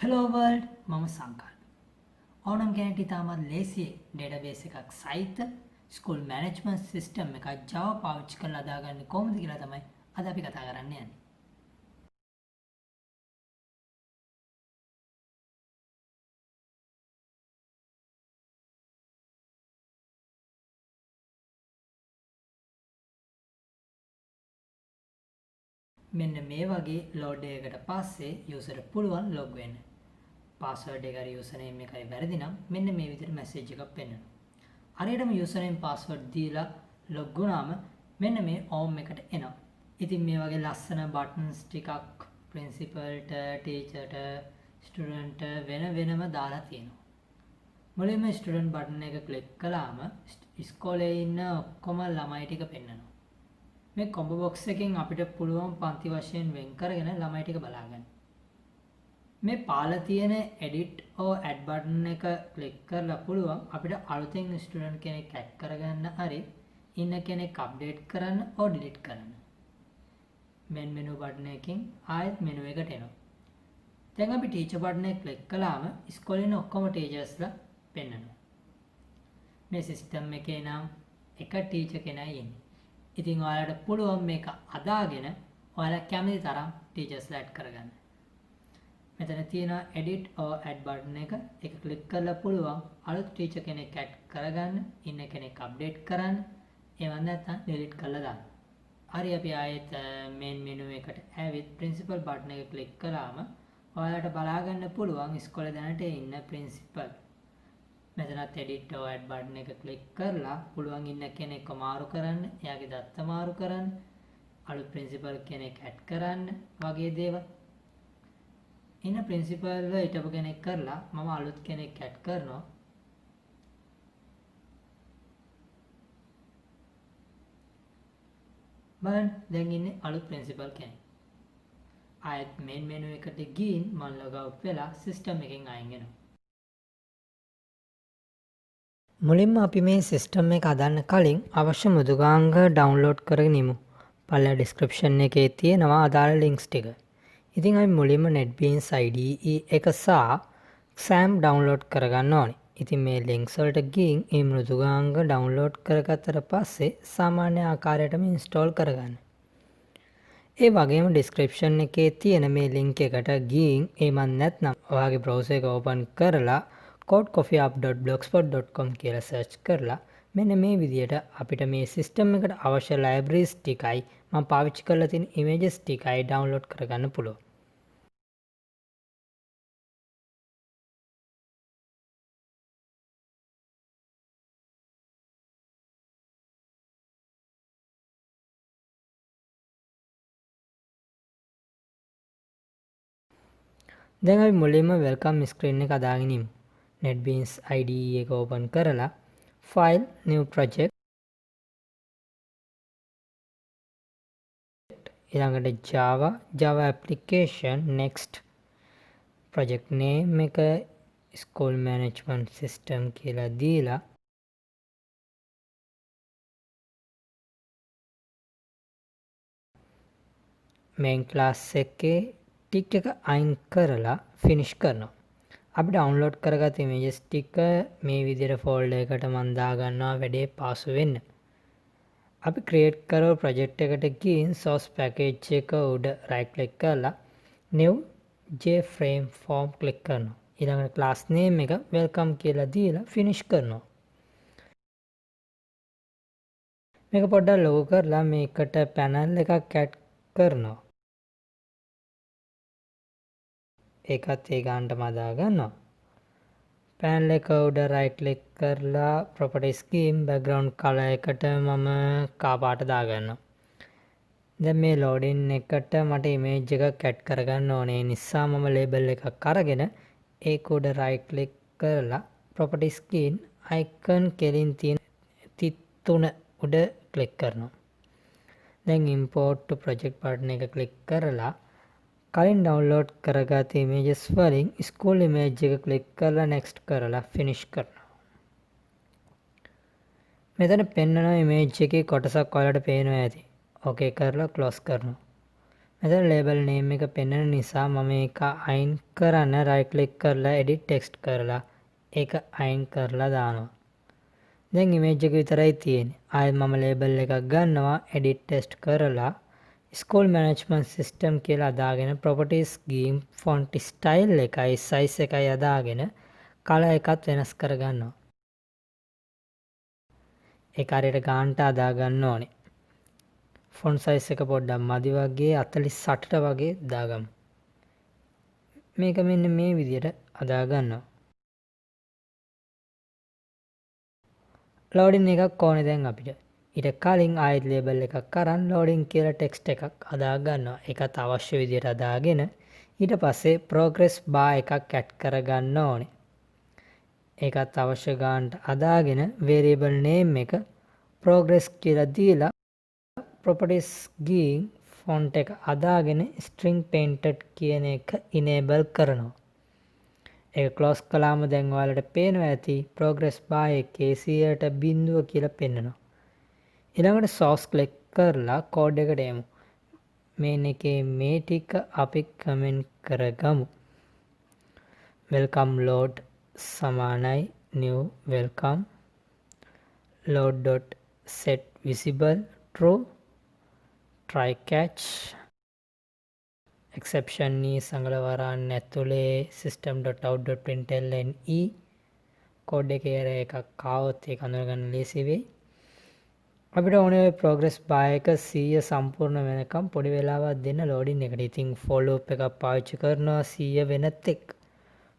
Hello world, මම සංකල්ප. ඕනම් කෙනෙක්ට ඉතාමත් ලේසියෙන් database එකක් සහිත school management system එකක් Java පාවිච්චි කරලා හදාගන්නේ කොහොමද කියලා තමයි අද අපි කතා කරන්න යන්නේ. මෙන්න මේ වගේ load එකකට පස්සේ user පුළුවන් log වෙන්න. password එක හරි username එකයි වැරදි නම් මෙන්න මේ විදිහට message එකක් පෙන්නනවා. හරියටම username password දීලා log වුණාම මෙන්න මේ home එකට එනවා. ඉතින් මේ වගේ ලස්සන buttons ටිකක් principalට, teacherට, student වෙන වෙනම දාලා තියෙනවා. මුලින්ම student button එක click කළාම ඉස්කෝලේ ඉන්න ඔක්කොම ළමයි ටික පෙන්නනවා. මේ combo box එකෙන් අපිට පුළුවන් පන්ති වශයෙන් වෙන් කරගෙන ළමයි ටික බලා ගන්න. මේ පාලා තියෙන edit or add button එක click කරලා පුළුවන් අපිට අලුතෙන් student කෙනෙක් add කරගන්න හරි ඉන්න කෙනෙක් update කරන්න or delete කරන්න. main menu button එකකින් ආයෙත් menu එකට එනවා. දැන් අපි teacher button එක click කළාම ඉස්කෝලේ ඉන්න ඔක්කොම teachersලා පෙන්නනවා. මේ system එකේ නම් එක teacher කෙනයි ඉන්නේ. ඉතින් ඔයාලට පුළුවන් මේක අදාගෙන ඔයාලා කැමති තරම් teachersලා add කරගන්න. මෙතන තියෙන edit or add button එක click කරලා පුළුවන් අලුත් teacher කෙනෙක් add කරගන්න, ඉන්න කෙනෙක් update කරන්න, එවන් නැත්නම් delete කරලා දාන්න. හරි අපි ආයෙත් main menu එකට ඇවිත් principal button එක click කළාම ඔයාලට බලා ගන්න පුළුවන් ඉස්කෝලේ දැනට ඉන්න principal. මෙතනත් edit or add button එක click කරලා පුළුවන් ඉන්න කෙනෙක්ව මාරු කරන්න, එයාගේ දත්ත මාරු කරන්න, අලුත් principal කෙනෙක් add කරන්න වගේ දේවල්. ඉන්න principal හිටපු කෙනෙක් කරලා මම අලුත් කෙනෙක් add කරනවා. බලන්න දැන් ඉන්නේ අලුත් principal කෙනෙක්. ආයෙත් main menu එකට ගිහින් මම log out වෙලා system එකෙන් අයින් වෙනවා. මුලින්ම අපි මේ සිස්ටම් එක හදන්න කලින් අවශ්‍ය මෘදුකාංග ඩවුන්ලෝඩ් කරගෙන ඉමු. පළල ඩිස්ක්‍රිප්ෂන් එකේ තියෙනවා අදාළ ලින්ක්ස් ටික. ඉතින් අපි මුලින්ම NetBeans IDE එක සහ XAMPP ඩවුන්ලෝඩ් කරගන්න ඕනේ. ඉතින් මේ ලින්ක්ස් වලට ගිහින් මේ මෘදුකාංග ඩවුන්ලෝඩ් කරගත්තට පස්සේ සාමාන්‍ය ආකාරයටම ඉන්ස්ටෝල් කරගන්න. ඒ වගේම ඩිස්ක්‍රිප්ෂන් එකේ තියෙන මේ ලින්ක් එකට ගිහින් එමන් නැත්නම් ඔයාගේ browser එක ඕපන් කරලා codecoffeeup.blogspot.com කියලා සර්ච් කරලා මෙන්න මේ විදියට අපිට මේ සිස්ටම් එකට අවශ්‍ය libraries ටිකයි මම පාවිච්චි කරලා තියෙන images ටිකයි download කරගන්න පුළුවන්. දැන් අපි මුලින්ම welcome screen එක අදාගෙන ඉමු. NetBeans IDE එක ඕපන් කරලා file new project ඊළඟට Java application next project name එක school management system කියලා දීලා main class එකේ ටික එක අයින් කරලා finish කරනවා. අපි ඩවුන්ලෝඩ් කරගත්ත images ටික මේ විදිහට folder එකට මම දා ගන්නවා වැඩේ පාසු වෙන්න. අපි create කරව project එකට ගිහින් source package එක උඩ right click කරලා new jframe form click කරනවා. ඊළඟට class name එක welcome කියලා දීලා finish කරනවා. මේක පොඩ්ඩක් ලොකු කරලා මේකට panel එකක් add කරනවා. ඒකත් ඒ ගන්නටම අදා ගන්නවා. panel එක උඩ right click කරලා properties scheme background color එකට මම කා පාට දා ගන්නවා. දැන් මේ loading එකට මට image එකක් add කරගන්න ඕනේ. නිසා මම label එකක් අරගෙන ඒක උඩ right click කරලා properties scheme icon කෙලින් තියෙන තිත් තුන උඩ click කරනවා. දැන් import to project button එක click කරලා කලින් ඩවුන්ලෝඩ් කරගත් images වලින් school image එක click කරලා next කරලා finish කරනවා. මෙතන පෙන්නන image එකේ කොටසක් ඔයාලට පේනවා ඇති. okay කරලා close කරනවා. මෙතන ලේබල් නේම් එක පෙන්වන නිසා මම ඒක අයින් කරන්න රයිට් ක්ලික් කරලා එඩිට් ටෙක්ස්ට් කරලා ඒක අයින් කරලා දානවා. දැන් ඉමේජ් එක විතරයි තියෙන්නේ. ආයෙත් මම ලේබල් එකක් ගන්නවා එඩිට් ටෙක්ස්ට් කරලා ස්කූල් මැනේජ්මන්ට් සිස්ටම් කියලා අදාගෙන ප්‍රොපර්ටිස් ගිහින් ෆොන්ට් ස්ටයිල් එකයි සයිස් එකයි අදාගෙන කලර් එකත් වෙනස් කරගන්නවා. ඒක හරියට ගානට අදා ගන්න ඕනේ. ෆොන්ට් සයිස් එක පොඩ්ඩක් මදි වගේ 48ට වගේ දාගමු. මේක මෙන්න මේ විදිහට අදා ගන්නවා. ලෝඩින් එකක් ඕනේ දැන් අපිට. ඊට කලින් ආයෙත් ලේබල් එකක් අරන් ලෝඩින් කියලා ටෙක්ස්ට් එකක් අදා ගන්නවා. ඒකත් අවශ්‍ය විදිහට අදාගෙන ඊට පස්සේ ප්‍රෝග්‍රස් බාර් එකක් ඇඩ් කරගන්න ඕනේ. ඒකත් අවශ්‍ය ගානට අදාගෙන වේරියබල් නේම් එක ප්‍රෝග්‍රස් කියලා දීලා ප්‍රොපර්ටිස් ගිහින් ෆොන්ට් එක අදාගෙන string painted කියන එක enable කරනවා. ඒක ක්ලෝස් කළාම දැන් ඔයාලට පේනවා ඇති ප්‍රෝග්‍රස් බාර් එකේ 100ට බිඳුව කියලා පෙන්නනවා. ඊළඟට source click කරලා කෝඩ් එකට එමු. මේන් එකේ මේ ටික අපි කමෙන්ට් කරගමු. welcome load සමානයි new welcome load.set visible true try catch exception ni සංගලවරන්න ඇතුලේ system.out.println කෝඩ් එකේ එකක් ආවොත් ඒක අඳුරගන්න ලේසි වෙයි. අපිට ඕනේ ප්‍රෝග්‍රස් බාර් එක 100 සම්පූර්ණ වෙනකම් පොඩි වෙලාවක් දෙන්න ලෝඩින් එකට. ඉතින් for loop එකක් පාවිච්චි කරනවා 100 වෙනතෙක්.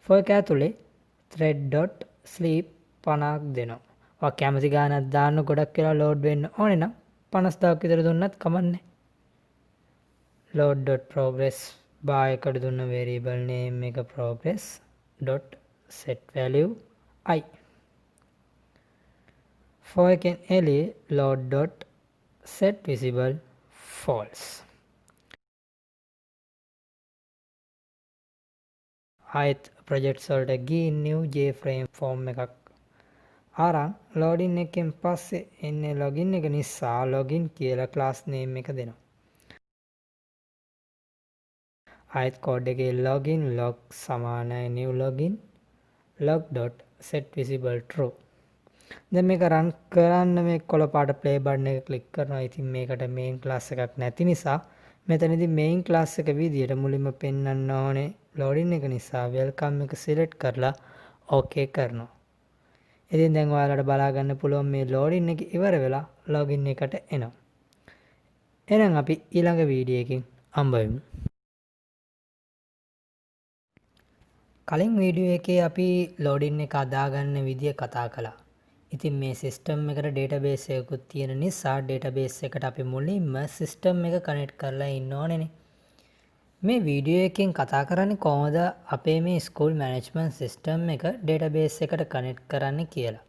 for එක ඇතුලේ thread.sleep 50ක් දෙනවා. ඔයා කැමති ගානක් දාන්න ගොඩක් වෙලා ලෝඩ් වෙන්න ඕනේ නම් 50000ක් විතර දුන්නත් කමන්නේ. load.progress bar එකට දුන්න variable name එක progress.set value I. for එකෙන් එළියේ load.set visible false. ආයෙත් projects වලට ගිහින් new jframe form එකක් අරන් login එකෙන් පස්සේ එන්නේ login එක නිසා login කියලා class name එක දෙනවා. ආයෙත් කෝඩ් එකේ login log සමානයි new login log.set visible true. දැන් මේක run කරන්න මේ කොළ පාට play button එක click කරනවා. ඉතින් මේකට main class එකක් නැති නිසා මෙතනදී main class එක විදියට මුලින්ම පෙන්වන්න ඕනේ login එක නිසා welcome එක select කරලා okay කරනවා. ඉතින් දැන් ඔයාලට බලා ගන්න පුළුවන් මේ login එක ඉවර වෙලා login එකට එනවා. එහෙනම් අපි ඊළඟ වීඩියෝ එකකින් හම්බ වෙමු. කලින් වීඩියෝ එකේ අපි ලෝඩින් එක අදාගන්න විදිය කතා කළා. ඉතින් මේ සිස්ටම් එකට ඩේටාබේස් එකකුත් තියෙන නිසා ඩේටාබේස් එකට අපි මුලින්ම සිස්ටම් එක කනෙක්ට් කරලා ඉන්න ඕනේනේ. මේ වීඩියෝ එකෙන් කතා කරන්නේ කොහොමද අපේ මේ ස්කූල් මැනේජ්මන්ට් සිස්ටම් එක ඩේටාබේස් එකට කනෙක්ට් කරන්නේ කියලා.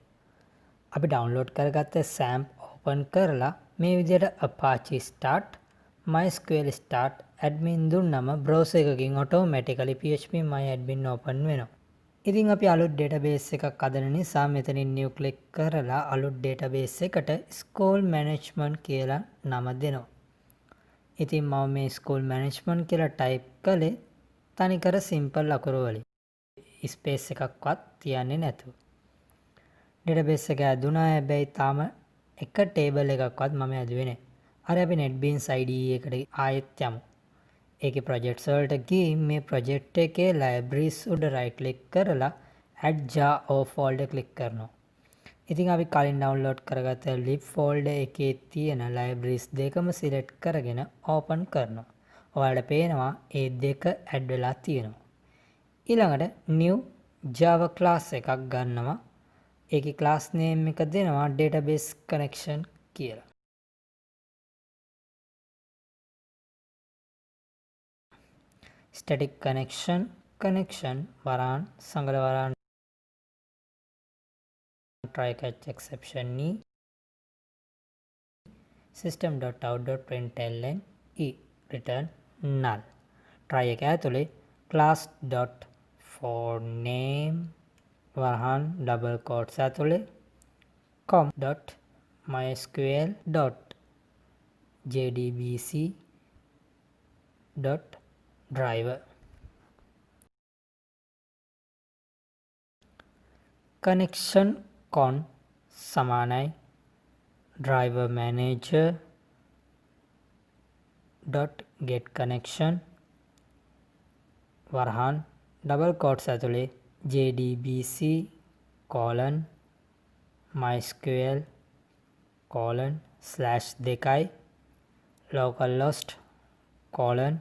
අපි ඩවුන්ලෝඩ් කරගත්ත SAMP ඕපන් කරලා මේ විදිහට Apache start MySQL start admin දුන්නම browser එකකින් automatically phpMyAdmin open වෙනවා. ඉතින් අපි අලුත් database එකක් හදන නිසා මෙතනින් new click කරලා අලුත් database එකට school management කියලා නම දෙනවා. ඉතින් මම මේ school management කියලා type කළේ තනිකර simple අකුරු වලින්. space එකක්වත් තියන්නේ නැතුව. database එක ඇදුනා හැබැයි තාම එක table එකක්වත් මම ඇදුවේ නැහැ. හරි අපි NetBeans IDE එකට ආයෙත් යමු. ඒකේ projects වලට ගිහින් මේ project එකේ libraries උඩ right click කරලා add jar or folder click කරනවා. ඉතින් අපි කලින් download කරගත්ත lib folder එකේ තියෙන libraries දෙකම select කරගෙන open කරනවා. ඔයාලට පේනවා ඒ දෙක add වෙලා තියෙනවා. ඊළඟට new java class එකක් ගන්නවා. ඒකේ class name එක දෙනවා database connection කියලා. static connection වරන් සංගල වරන් try catch exception ni system.out.println return null. try එක ඇතුලේ class.forName වරහන් double quotes ඇතුලේ com.mysql.jdbc dot driver. connection con සමානයි driver manager dot get connection වරහන් double quotes ඇතුලේ jdbc colon mysql colon /2 localhost colon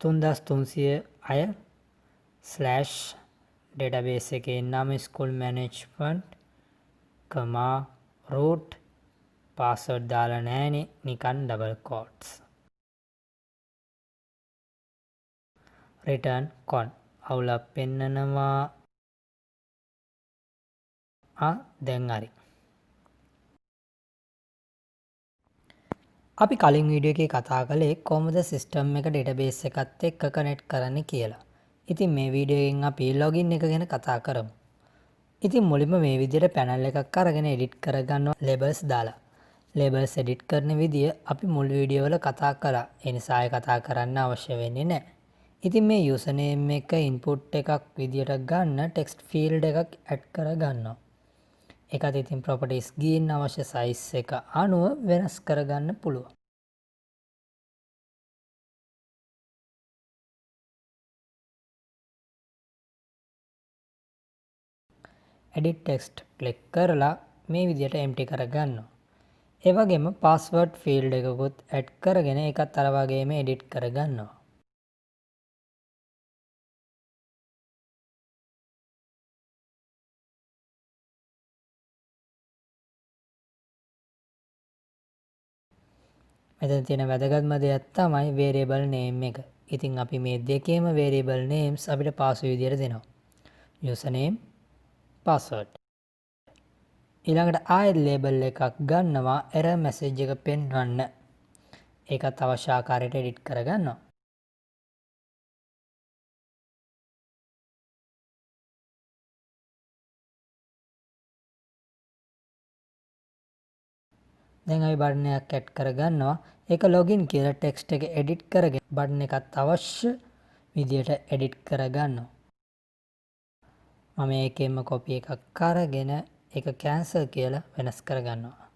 3306 slash database එකේ නම school management root password දාලා නැහැනේ නිකන් double quotes return con අවුලක් පෙන්නනවා දැන් හරි අපි කලින් වීඩියෝ එකේ කතා කළේ කොහොමද සිස්ටම් එක ඩේටාබේස් එකත් එක්ක කනෙක්ට් කරන්නේ කියලා. ඉතින් මේ වීඩියෝ එකෙන් අපි ලොගින් එක ගැන කතා කරමු. ඉතින් මුලින්ම මේ විදිහට පැනල් එකක් අරගෙන එඩිට් කරගන්නවා ලේබල්ස් දාලා. ලේබල්ස් එඩිට් කරන විදිය අපි මුල් වීඩියෝ වල කතා කළා. ඒ නිසා ඒ කතා කරන්න අවශ්‍ය වෙන්නේ නැහැ. ඉතින් මේ යූසර් නේම් එක ඉන්පුට් එකක් විදියට ගන්න ටෙක්ස්ට් ෆීල්ඩ් එකක් ඇඩ් කරගන්නවා. ඒකත් ඉතින් ප්‍රොපර්ටිස් ගිහින් අවශ්‍ය සයිස් එක අනුව වෙනස් කරගන්න පුළුවන්. edit text ක්ලික් කරලා මේ විදියට empty කරගන්නවා. ඒ වගේම password field එකකුත් add කරගෙන ඒකත් අර වගේම edit කරගන්නවා. මෙතන තියෙන වැදගත්ම දෙයක් තමයි variable name එක. ඉතින් අපි මේ දෙකේම variable names අපිට පාස් විදියට දෙනවා. username password. ඊළඟට ආයෙත් label එකක් ගන්නවා error message එක පෙන්වන්න. ඒකත් අවශ්‍ය ආකාරයට edit කරගන්නවා. දැන් අපි බටන් එකක් ඇඩ් කරගන්නවා. ඒක login කියලා text එක edit කරගෙන බටන් එකත් අවශ්‍ය විදියට edit කරගන්නවා. මම ඒකෙන්ම copy එකක් අරගෙන ඒක cancel කියලා වෙනස් කරගන්නවා.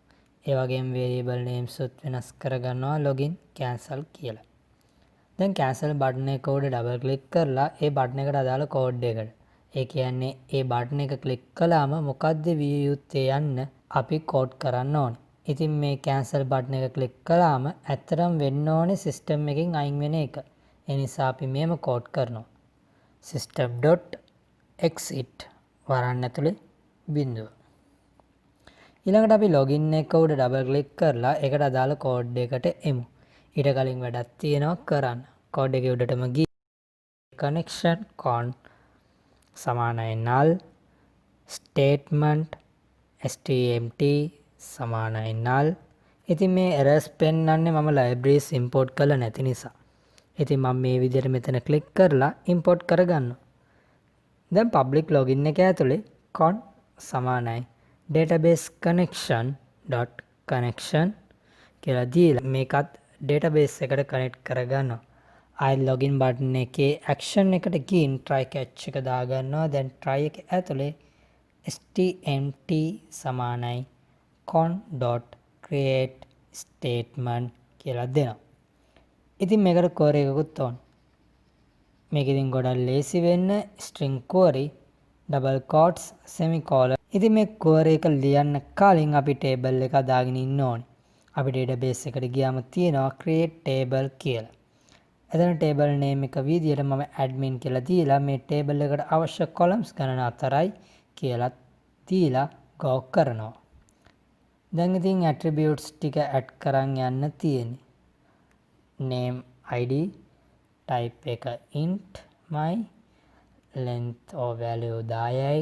ඒ වගේම variable names උත් වෙනස් කරගන්නවා login cancel කියලා. දැන් cancel බටන් එක උඩ double click කරලා ඒ බටන් එකට අදාළ code එකට. ඒ කියන්නේ ඒ බටන් එක click කළාම මොකද්ද විය යුත්තේ යන්න අපි code කරන්න ඕනේ. ඉතින් මේ cancel බටන් එක click කළාම ඇත්තටම වෙන්න ඕනේ system එකෙන් අයින් වෙන එක. ඒ නිසා අපි මේව code කරනවා. system.exit වරන් ඇතුලේ බිඳුව. ඊළඟට අපි login එක උඩ double click කරලා ඒකට අදාළ code එකට එමු. ඊට කලින් වැඩක් තියෙනවා කරන්න. code එකේ උඩටම ගිහින් connection con සමානයි null statement stmt සමානයි null. ඉතින් මේ errors පෙන්වන්නේ මම libraries import කළා නැති නිසා. ඉතින් මම මේ විදිහට මෙතන click කරලා import කරගන්නවා. දැන් public login එක ඇතුලේ con සමානයි database connection dot connection කියලා දීලා මේකත් database එකට connect කරගන්නවා. ආයෙත් login button එකේ action එකට ගිහින් try catch එක දාගන්නවා. දැන් try එක ඇතුලේ stmt සමානයි con.create statement කියලා දෙනවා. ඉතින් මේකට query එකකුත් ඕන. මේක ඉතින් ගොඩක් ලේසි වෙන්න string query double quotes semicolon. ඉතින් මේ query එක ලියන්න කලින් අපි table එක දාගෙන ඉන්න ඕනේ. අපි database එකට ගියාම තියෙනවා create table කියලා. එතන table name එක විදියට මම admin කියලා දීලා මේ table එකට අවශ්‍ය columns ගණන 4යි කියලා දීලා go කරනවා. දැන් ඉතින් attributes ටික add කරන් යන්න තියෙන්නේ. name id type එක int my length or value 10යි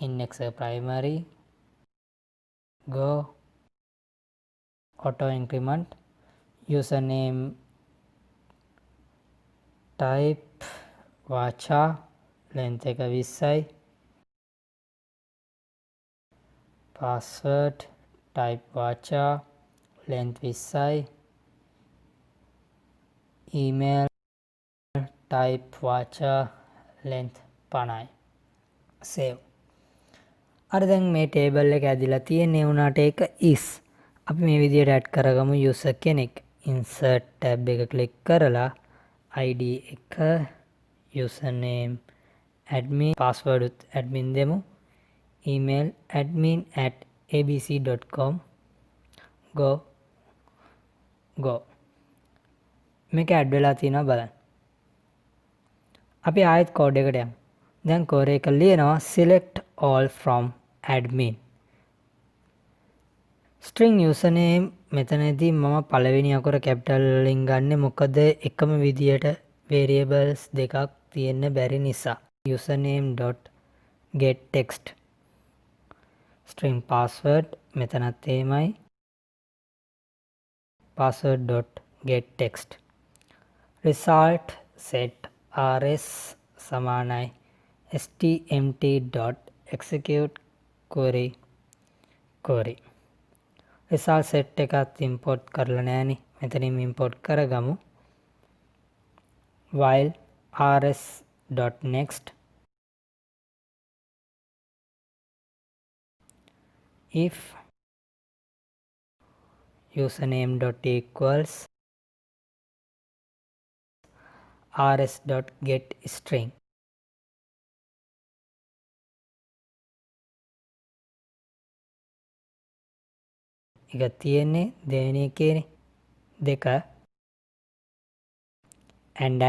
index primary go auto increment username type vacha length එක 20යි password type vacha length 20යි email type vacha length 50යි save. අර දැන් මේ ටේබල් එක ඇදිලා තියෙන්නේ උනාට ඒක is. අපි මේ විදිහට add කරගමු user කෙනෙක්. insert tab එක click කරලා id එක username admin password උත් admin දෙමු. email admin@abc.com go මේක ඇඩ් වෙලා තියෙනවා බලන්න. අපි ආයෙත් කෝඩ් එකට යමු. දැන් කෝඩ් එක ලියනවා select all from admin. string username මෙතනදී මම පළවෙනි අකුර capital වලින් ගන්නෙ මොකද එකම විදියට variables දෙකක් තියෙන්න බැරි නිසා. username.getText string password මෙතනත් එහෙමයි. password.getText result set rs සමානයි stmt.execute query. result set එකත් import කරලා නෑනේ. මෙතනින් import කරගමු. while rs.next if username.equals rs.getString එක තියෙන්නේ දෙවෙනි එකේනේ දෙක and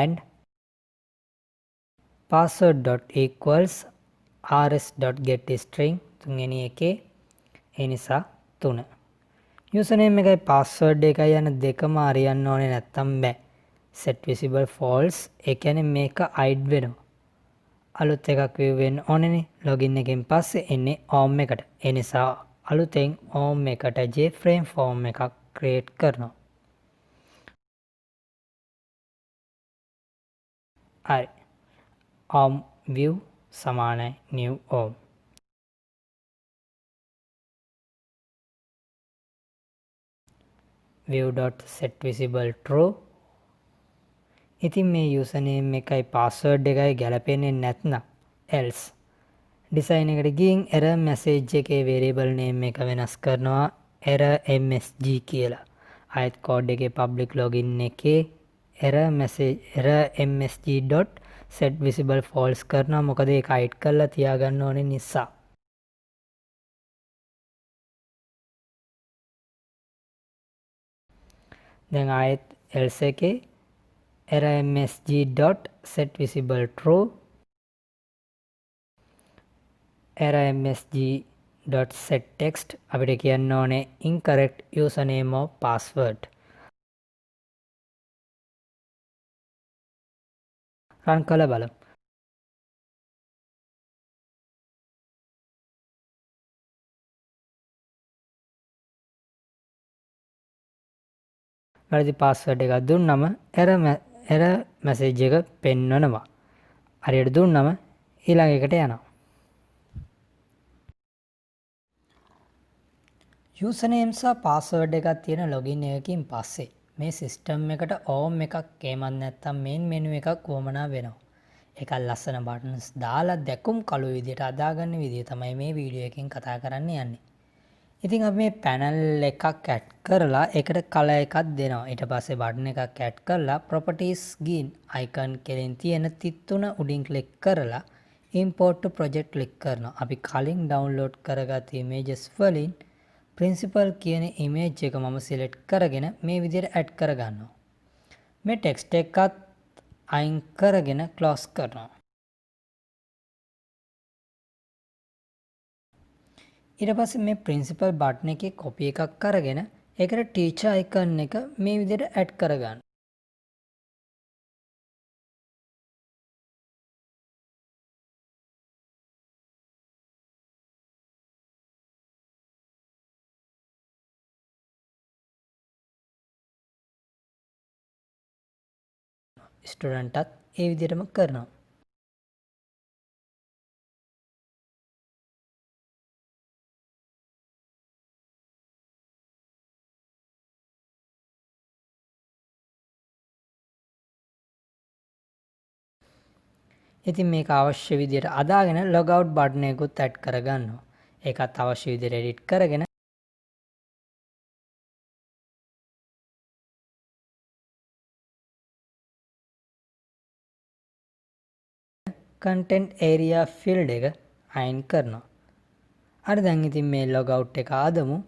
password.equals rs.getString තුන්වෙනි එකේ ඒ නිසා 3 username එකයි password එකයි යන දෙකම හරියන්න ඕනේ නැත්තම් බෑ. set visible false ඒ කියන්නේ මේක hide වෙනවා. අලුත් එකක් view වෙන්න ඕනේනේ. login එකෙන් පස්සේ එන්නේ home එකට. ඒ නිසා අලුතෙන් home එකට jframe form එකක් create කරනවා. හරි. home view සමානයි new home. view.setVisible true. ඉතින් මේ username එකයි password එකයි ගැලපෙන්නේ නැත්නම් else design එකට ගිහින් error message එකේ variable name එක වෙනස් කරනවා error msg කියලා. ආයෙත් code එකේ public login එකේ error msg.setVisible false කරනවා මොකද ඒක hide කරලා තියාගන්න ඕනේ නිසා. දැන් ආයෙත් else එකේ error msg.setVisible true error msg.setText අපිට කියන්න ඕනේ incorrect username or password. run කරලා බලමු. වැරදි password එකක් දුන්නම error message එක පෙන්වනවා. හරියට දුන්නම ඊළඟ එකට යනවා. username සහ password එකක් තියෙන login එකකින් පස්සේ මේ system එකට home එකක් එහෙමත් නැත්නම් main menu එකක් වමනා වෙනවා. ඒකත් ලස්සන buttons දාලා දැකුම් කළු විදියට අදාගන්න විදිය තමයි මේ වීඩියෝ එකෙන් කතා කරන්න යන්නේ. ඉතින් අපි මේ panel එකක් add කරලා ඒකට color එකක් දෙනවා. ඊට පස්සේ button එකක් add කරලා properties ගින් icon කෙලින් තියෙන තිත් තුන උඩින් click කරලා import to project click කරනවා. අපි කලින් download කරගත්ත images වලින් principal කියන image එක මම select කරගෙන මේ විදිහට add කරගන්නවා. මේ text එකත් අයින් කරගෙන close කරනවා. ඊට පස්සේ මේ principal button එකේ copy එකක් අරගෙන ඒකට teacher icon එක මේ විදිහට add කරගන්න. ස්ටුඩන්ට්ටත් ඒ විදිහටම කරනවා. ඉතින් මේක අවශ්‍ය විදියට අදාගෙන log out බටන් එකකුත් ඇඩ් කරගන්නවා. ඒකත් අවශ්‍ය විදියට එඩිට් කරගෙන content area field එක අයින් කරනවා. හරි දැන් ඉතින් මේ log out එක ආදමු.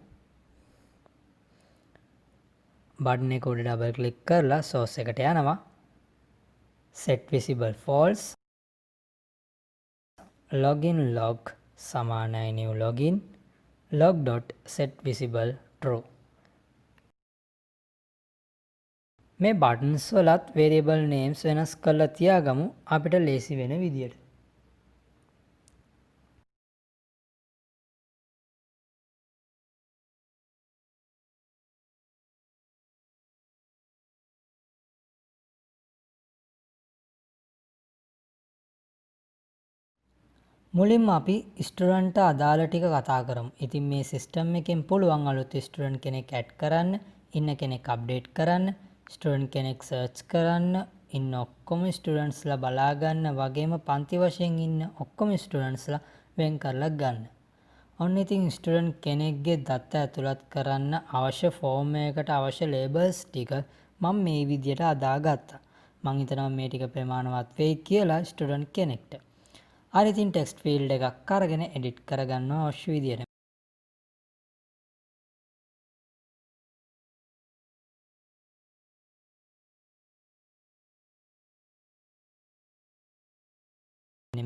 බටන් එක උඩ ඩබල් ක්ලික් කරලා source එකට යනවා. set visible false login log සමානයි new login log.setVisible true. මේ buttons වලත් variable names වෙනස් කරලා තියාගමු අපිට ලේසි වෙන විදියට. මුලින්ම අපි ස්ටුඩන්ට්ට අදාළ ටික කතා කරමු. ඉතින් මේ සිස්ටම් එකෙන් පුළුවන් අලුත් ස්ටුඩන්ට් කෙනෙක් ඇඩ් කරන්න, ඉන්න කෙනෙක් අප්ඩේට් කරන්න, ස්ටුඩන්ට් කෙනෙක් සර්ච් කරන්න, ඉන්න ඔක්කොම ස්ටුඩන්ට්ස්ලා බලා ගන්න වගේම පන්ති වශයෙන් ඉන්න ඔක්කොම ස්ටුඩන්ට්ස්ලා වෙන් කරලා ගන්න. ඔන්න ඉතින් ස්ටුඩන්ට් කෙනෙක්ගේ දත්ත ඇතුළත් කරන්න අවශ්‍ය ෆෝම් එකකට අවශ්‍ය ලේබල්ස් ටික මම මේ විදියට අදාගත්තා. මම හිතනවා මේ ටික ප්‍රමාණවත් වෙයි කියලා ස්ටුඩන්ට් කෙනෙක්ට. හරි ඉතින් ටෙක්ස්ට් ෆීල්ඩ් එකක් අරගෙන එඩිට් කරගන්නවා අවශ්‍ය විදියට.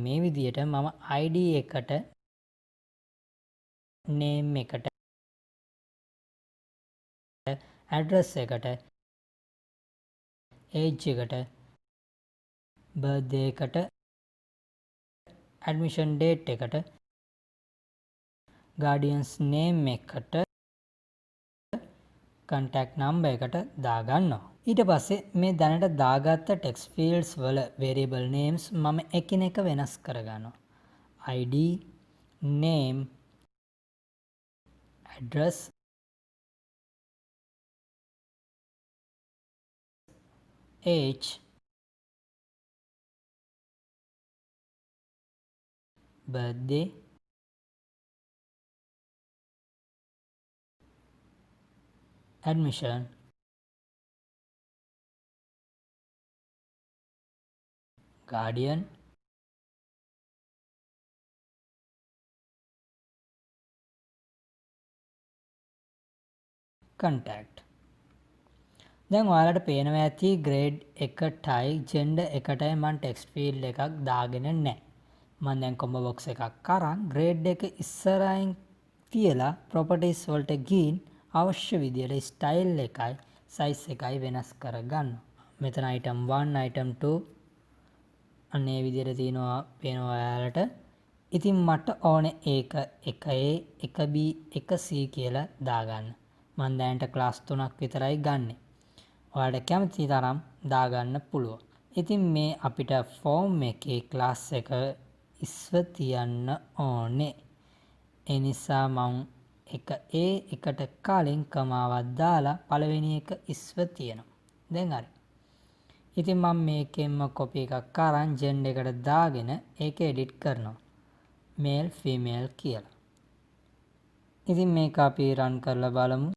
මේ විදියට මම ID එකට name එකට address එකට age එකට birthday එකට admission date එකට guardians name එකට contact number එකට දාගන්නවා. ඊට පස්සේ මේ දැනට දාගත්ත text fields වල variable names මම එකිනෙක වෙනස් කරගන්නවා. ID, name, address, age, birthday, admission, guardian, contact. දැන් ඔයාලට පේනවා ඇති grade එකටයි gender එකටයි මම text field එකක් දාගෙන නැහැ. මම දැන් combo box එකක් අරන් grade එක ඉස්සරහින් තියලා properties වලට ගිහින් අවශ්‍ය විදියට style එකයි size එකයි වෙනස් කරගන්නවා. මෙතන item 1 item 2 අනේ විදියට තියෙනවා පේනවා ඔයාලට. ඉතින් මට ඕනේ ඒක 1A 1B 1C කියලා දාගන්න. මම දැනට class 3ක් විතරයි ගන්නෙ. ඔයාලට කැමති තරම් දාගන්න පුළුවන්. ඉතින් මේ අපිට form එකේ class එක ඉස්ව තියන්න ඕනේ. ඒ නිසා මම 1A එකට කලින් කමාවක් දාලා පළවෙනි එක ඉස්ව තියනවා. දැන් හරි. ඉතින් මම මේකෙන්ම copy එකක් අරන් gender එකට දාගෙන ඒක edit කරනවා. male female කියලා. ඉතින් මේක අපි run කරලා බලමු.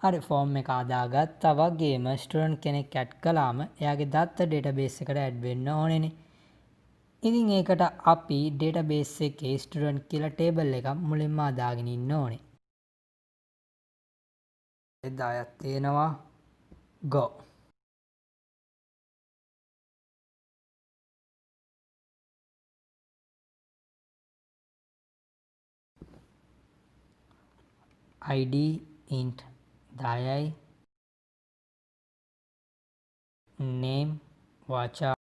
හරි ෆෝම් එක අදාගත්තා වගේම ස්ටුඩන්ට් කෙනෙක් ඇඩ් කළාම එයාගේ දත්ත ඩේටාබේස් එකට ඇඩ් වෙන්න ඕනේනේ. ඉතින් ඒකට අපි ඩේටාබේස් එකේ ස්ටුඩන්ට් කියලා ටේබල් එකක් මුලින්ම අදාගෙන ඉන්න ඕනේ. එදායක් තියෙනවා go. ID int 10යි name වාචා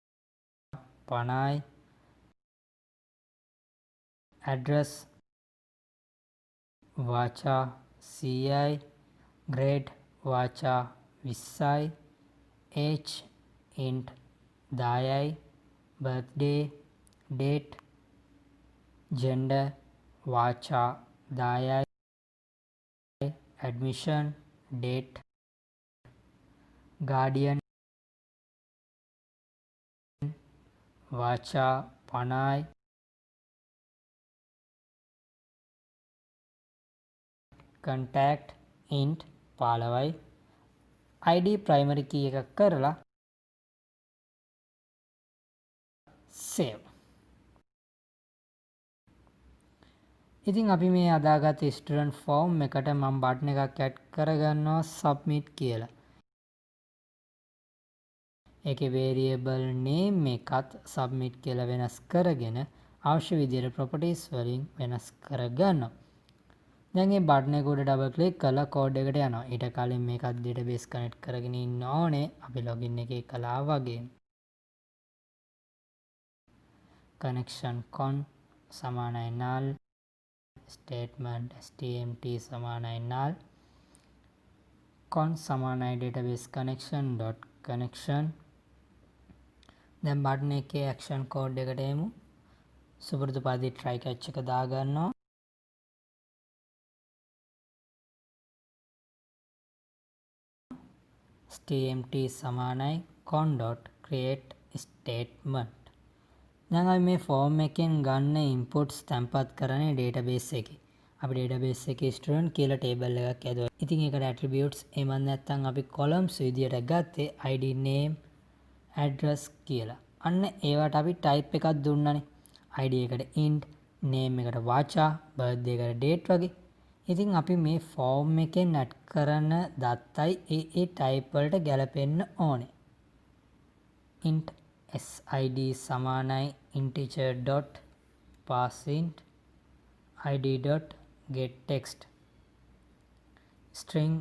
50යි address වාචා 100යි grade වාචා 20යි age int 10යි birthday date gender vacha dayai admission date guardian vacha panai contact int 15යි id primary key එකක් කරලා save. ඉතින් අපි මේ අදාගත් student form එකට මම බටන් එකක් add කරගන්නවා submit කියලා. ඒකේ variable name එකත් submit කියලා වෙනස් කරගෙන අවශ්‍ය විදිහට properties වලින් වෙනස් කරගන්නවා. දැන් මේ බටන් එක උඩ double click කරලා code එකට යනවා. ඊට කලින් මේකත් database connect කරගෙන ඉන්න ඕනේ. අපි login එකේ කළා වගේ. connection con සමානයි null statement stmt සමානයි null con සමානයි database connection dot connection. දැන් බටන් එකේ action code එකට එමු. සුපුරුදු පරිදි try catch එක දාගන්නවා. stmt සමානයි con dot create statement. දැන් අපි මේ form එකෙන් ගන්න inputs තැන්පත් කරන්නේ database එකේ. අපි database එකේ student කියලා table එකක් ඇදුවා. ඉතින් ඒකට attributes එමන් නැත්නම් අපි columns විදියට ගත්තේ id name address කියලා. අන්න ඒවට අපි type එකක් දුන්නානේ. id එකට int name එකට vacha birthday එකට date වගේ. ඉතින් අපි මේ form එකෙන් add කරන දත්තයි ඒ type වලට ගැලපෙන්න ඕනේ. int sid සමානයි integer dot parseInt id dot get text string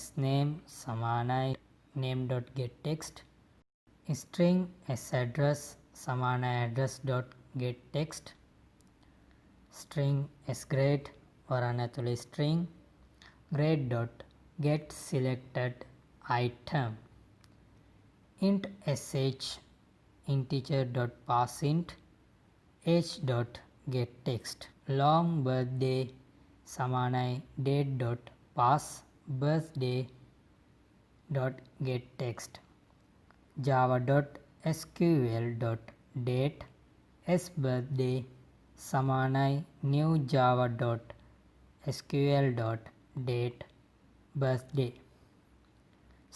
sname සමානයි name dot get text string saddress සමානයි address dot get text string sgrade වරණ ඇතුලේ string grade dot get selected item int sh integer dot parseInt h dot get text long birthday සමානයි date dot pass birthday dot get text java dot sql dot date s birthday සමානයි new java dot sql dot date birthday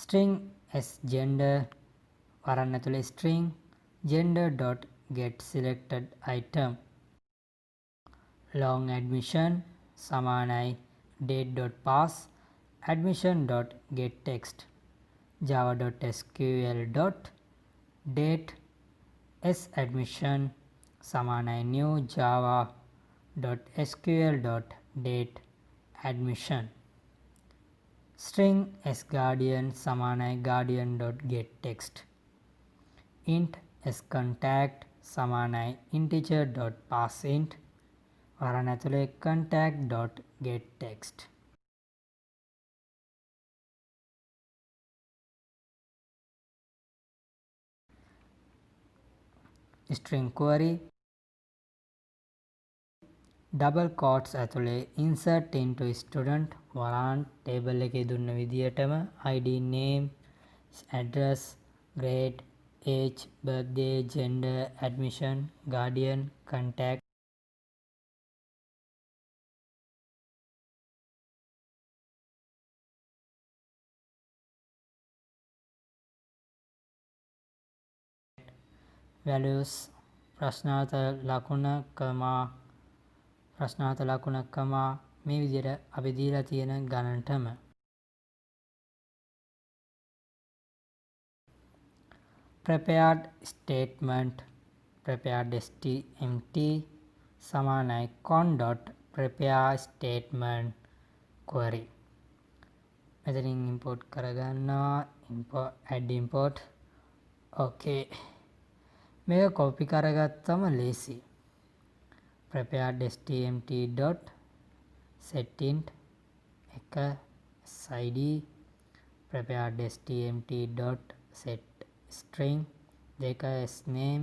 string s gender වරණ ඇතුලේ string gender dot get selected item long admission සමානයි date dot pass admission dot get text java dot sql dot date s admission සමානයි new java dot sql dot date admission string s guardian සමානයි guardian dot get text int s contact සමානයි integer dot parseInt වරණ ඇතුලේ contact dot get text string query double quotes ඇතුලේ insert into student වරන් table එකේ දුන්න විදියටම id name address grade age birthday gender admission guardian contact values ප්‍රශ්නාර්ථ ලකුණ කමා ප්‍රශ්නාර්ථ ලකුණ කමා මේ විදිහට අපි දීලා තියෙන ගණනටම prepared statement prepared stmt සමානයි con dot prepare statement query මෙතනින් import කරගන්නවා import add import okay මේක copy කරගත්තම ලේසි prepared stmt dot setInt එක sid prepared stmt dot set string දෙක sname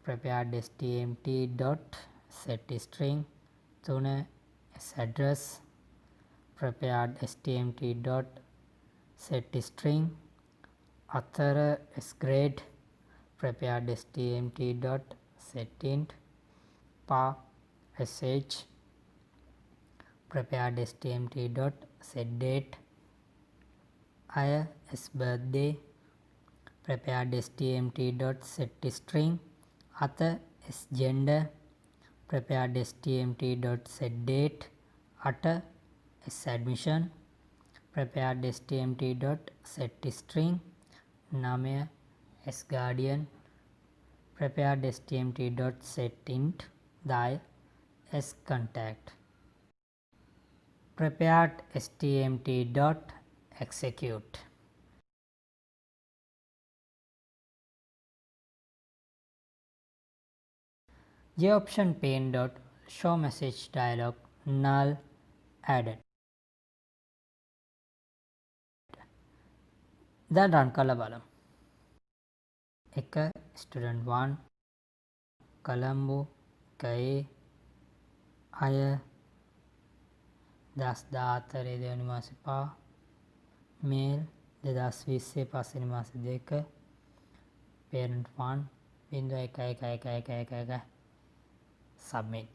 prepared stmt dot set string 3 s address prepared stmt dot set string 4 s grade prepared stmt dot set int pa sh prepared stmt dot set date aya s birthday prepared stmt dot set string ata s gender prepared stmt dot set date ata s admission prepared stmt dot set string 9 s guardian prepared stmt dot set int 10 s contact prepared stmt dot execute JOption pane dot show message dialog null added දැන් run කරලා බලමු 1 student 1 Colombo කයේ අය 2014 දෙවනි මාසේ 5 mail 2020 පස්වෙනි මාසේ 2 parent 1 0.11111 submit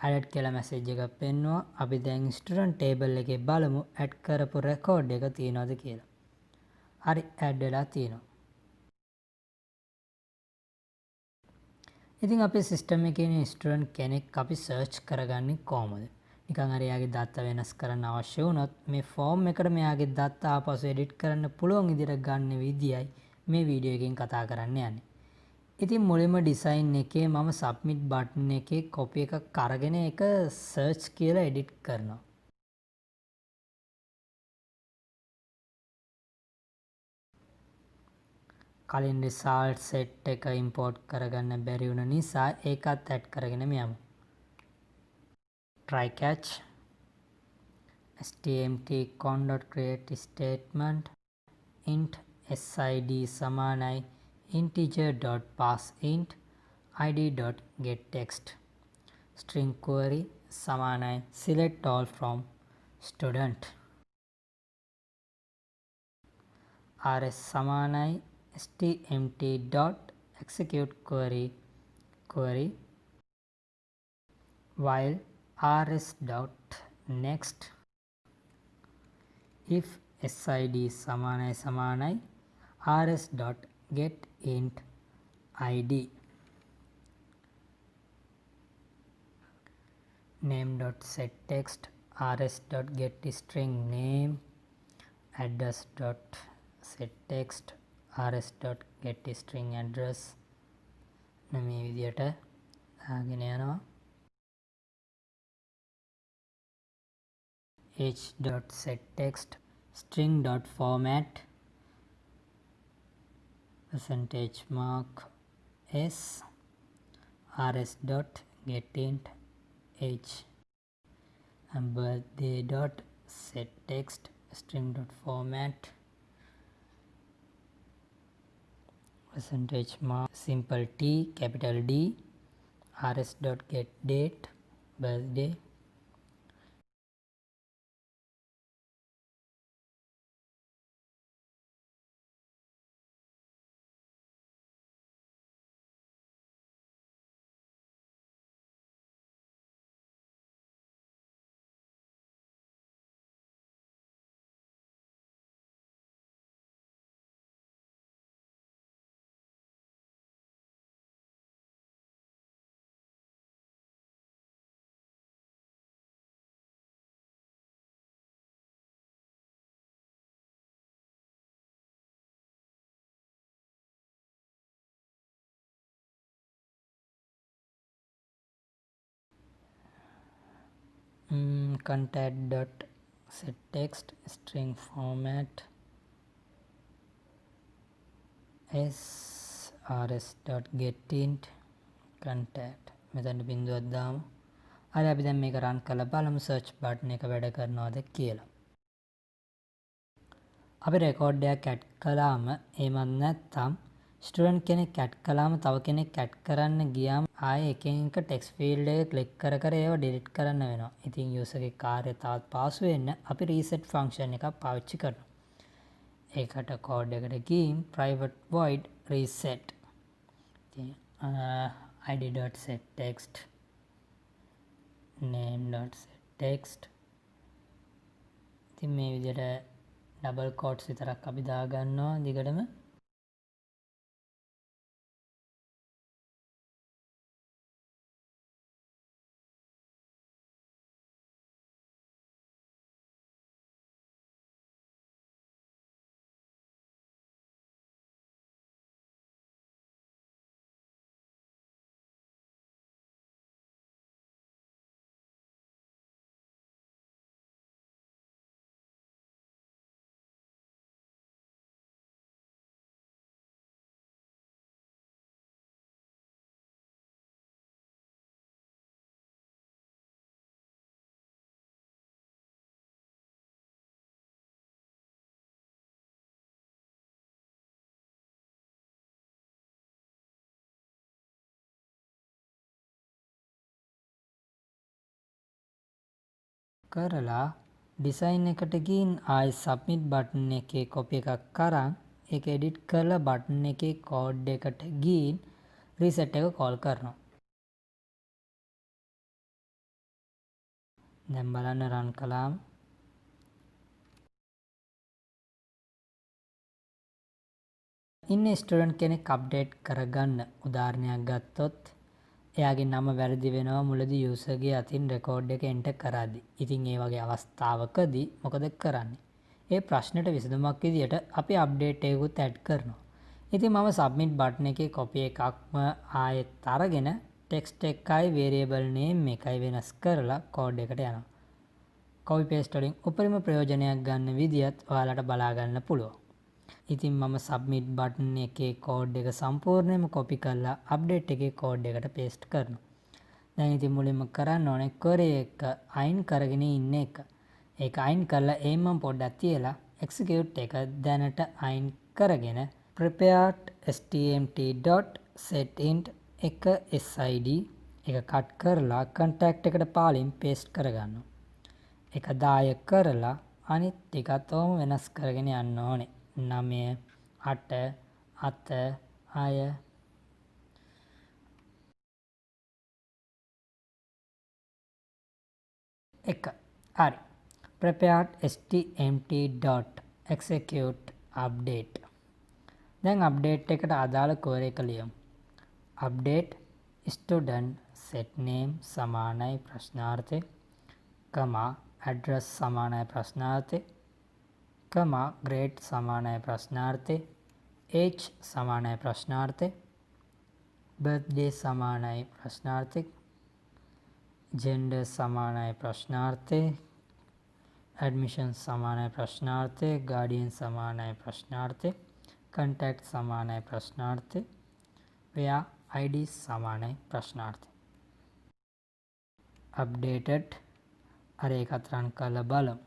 add කියලා message එකක් පෙන්වුවා අපි දැන් student table එකේ බලමු add කරපු record එක තියෙනවද කියලා හරි add වෙලා තියෙනවා ඉතින් අපේ සිස්ටම් එකේ ඉන්න ස්ටුඩන්ට් කෙනෙක් අපි සර්ච් කරගන්නේ කොහොමද? නිකන් හරි එයාගේ data වෙනස් කරන්න අවශ්‍ය වුණොත් මේ ෆෝම් එකට මෙයාගේ data ආපසු edit කරන්න පුළුවන් විදිහට ගන්න විදියයි මේ වීඩියෝ එකෙන් කතා කරන්න යන්නේ. ඉතින් මුලින්ම ඩිසයින් එකේ මම submit button එකේ copy එකක් අරගෙන ඒක search කියලා edit කරනවා. කලින් result set එක import කරගන්න බැරි වුණ නිසා ඒකත් add කරගෙන යමු. try catch stmt.create statement int sid සමානයි integer.parseInt id.getText string query සමානයි select all from student rs සමානයි stmt.execute query while rs.next if sid සමානයි rs.getInt id name.setText rs.getString name address.setText rs.getString address මේ විදියට දාගෙන යනවා h.setText string.format percentage mark s rs.getInt h and birthday.setText string.format percentage mark simple t capital D rs.getDate birthday contact.setText string format s rs.getInt contact මෙතන බිඳුවක් දාමු. හරි අපි දැන් මේක run කරලා බලමු search button එක වැඩ කරනවද කියලා. අපි record එකක් add කළාම එහෙමත් නැත්නම් ස්ටුඩන්ට් කෙනෙක් ඇඩ් කළාම තව කෙනෙක් ඇඩ් කරන්න ගියාම ආයේ එකින් එක ටෙක්ස්ට් ෆීල්ඩ් එක ක්ලික් කර කර ඒවා ඩිලීට් කරන්න වෙනවා. ඉතින් යූසර්ගේ කාර්යය තවත් පහසු වෙන්න අපි රීසෙට් ෆන්ක්ෂන් එකක් පාවිච්චි කරනවා. ඒකට කෝඩ් එකට ගිහින් private void reset ඉතින් id.setText name.setText ඉතින් මේ විදිහට ඩබල් කෝට්ස් විතරක් අපි දාගන්නවා දිගටම. කරලා ඩිසයින් එකට ගිහින් ආයි සබ්මිට් බටන් එකේ කොපි එකක් අරන් ඒක එඩිට් කරලා බටන් එකේ කෝඩ් එකට ගිහින් රීසෙට් එක කෝල් කරනවා. දැන් බලන්න රන් කළාම ඉන්නේ ස්ටුඩන්ට් කෙනෙක් අප්ඩේට් කරගන්න උදාහරණයක් ගත්තොත් එයාගේ නම වැරදි වෙනවා මුලදී යූසර්ගේ අතින් රෙකෝඩ් එක එන්ටර් කරද්දි. ඉතින් ඒ වගේ අවස්ථාවකදී මොකද කරන්නේ? ඒ ප්‍රශ්නෙට විසඳුමක් විදියට අපි අප්ඩේට් එකකුත් ඇඩ් කරනවා. ඉතින් මම සබ්මිට් බටන් එකේ කොපි එකක්ම ආයෙත් අරගෙන ටෙක්ස්ට් එකයි වේරියබල් නේම් එකයි වෙනස් කරලා කෝඩ් එකට යනවා. කොපි පේස්ට් වලින් උපරිම ප්‍රයෝජනයක් ගන්න විදියත් ඔයාලට බලා ගන්න පුළුවන්. ඉතින් මම සබ්මිට් බටන් එකේ කෝඩ් එක සම්පූර්ණයෙන්ම කොපි කරලා අප්ඩේට් එකේ කෝඩ් එකට පේස්ට් කරනවා. දැන් ඉතින් මුලින්ම කරන්න ඕනේ query එක අයින් කරගෙන ඉන්න එක. ඒක අයින් කරලා එයින්ම පොඩ්ඩක් තියලා execute එක දැනට අයින් කරගෙන prepared stmt.setInt එක sid එක කට් කරලා contact එකට පාලින් paste කරගන්නවා. ඒක දාය කරලා අනිත් ටිකත් ඔහොම වෙනස් කරගෙන යන්න ඕනේ. 9 8 7 6 එක හරි prepared stmt.execute update දැන් අප්ඩේට් එකට අදාළ query එක ලියමු. update student set name සමානයි ප්‍රශ්නාර්ථය address සමානයි ප්‍රශ්නාර්ථය grade සමානයි ප්‍රශ්නාර්ථය age සමානයි ප්‍රශ්නාර්ථය birthday සමානයි ප්‍රශ්නාර්ථය gender සමානයි ප්‍රශ්නාර්ථය admission සමානයි ප්‍රශ්නාර්ථය guardian සමානයි ප්‍රශ්නාර්ථය contact සමානයි ප්‍රශ්නාර්ථය where id සමානයි ප්‍රශ්නාර්ථය updated අර එකත් රන් කරලා බලමු.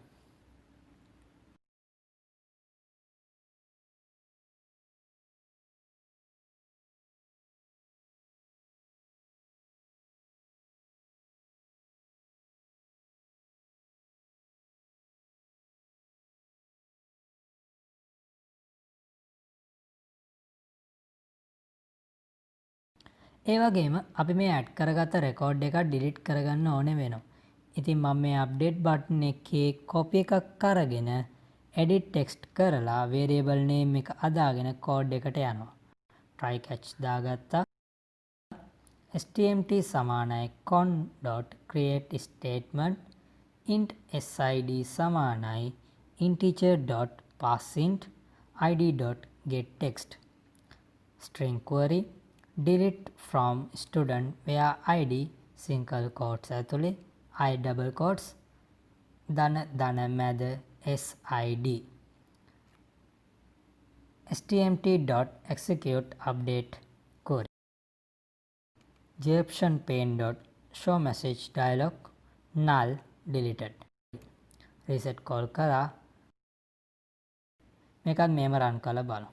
ඒ වගේම අපි මේ ඇඩ් කරගත්ත රෙකෝඩ් එකක් ඩිලීට් කරගන්න ඕනේ වෙනවා. ඉතින් මම මේ අප්ඩේට් බටන් එකේ කොපි එකක් අරගෙන edit text කරලා variable name එක අදාගෙන කෝඩ් එකට යනවා. try catch දාගත්තා. stmt සමානයි con.create statement int sid සමානයි integer.parseInt id.getText string query delete from student where id single quotes ඇතුලේ I double quotes ධන මැද sid stmt.execute update query joption pane.show message dialog null deleted reset call කරා මේකත් මේම රන් කරලා බලමු.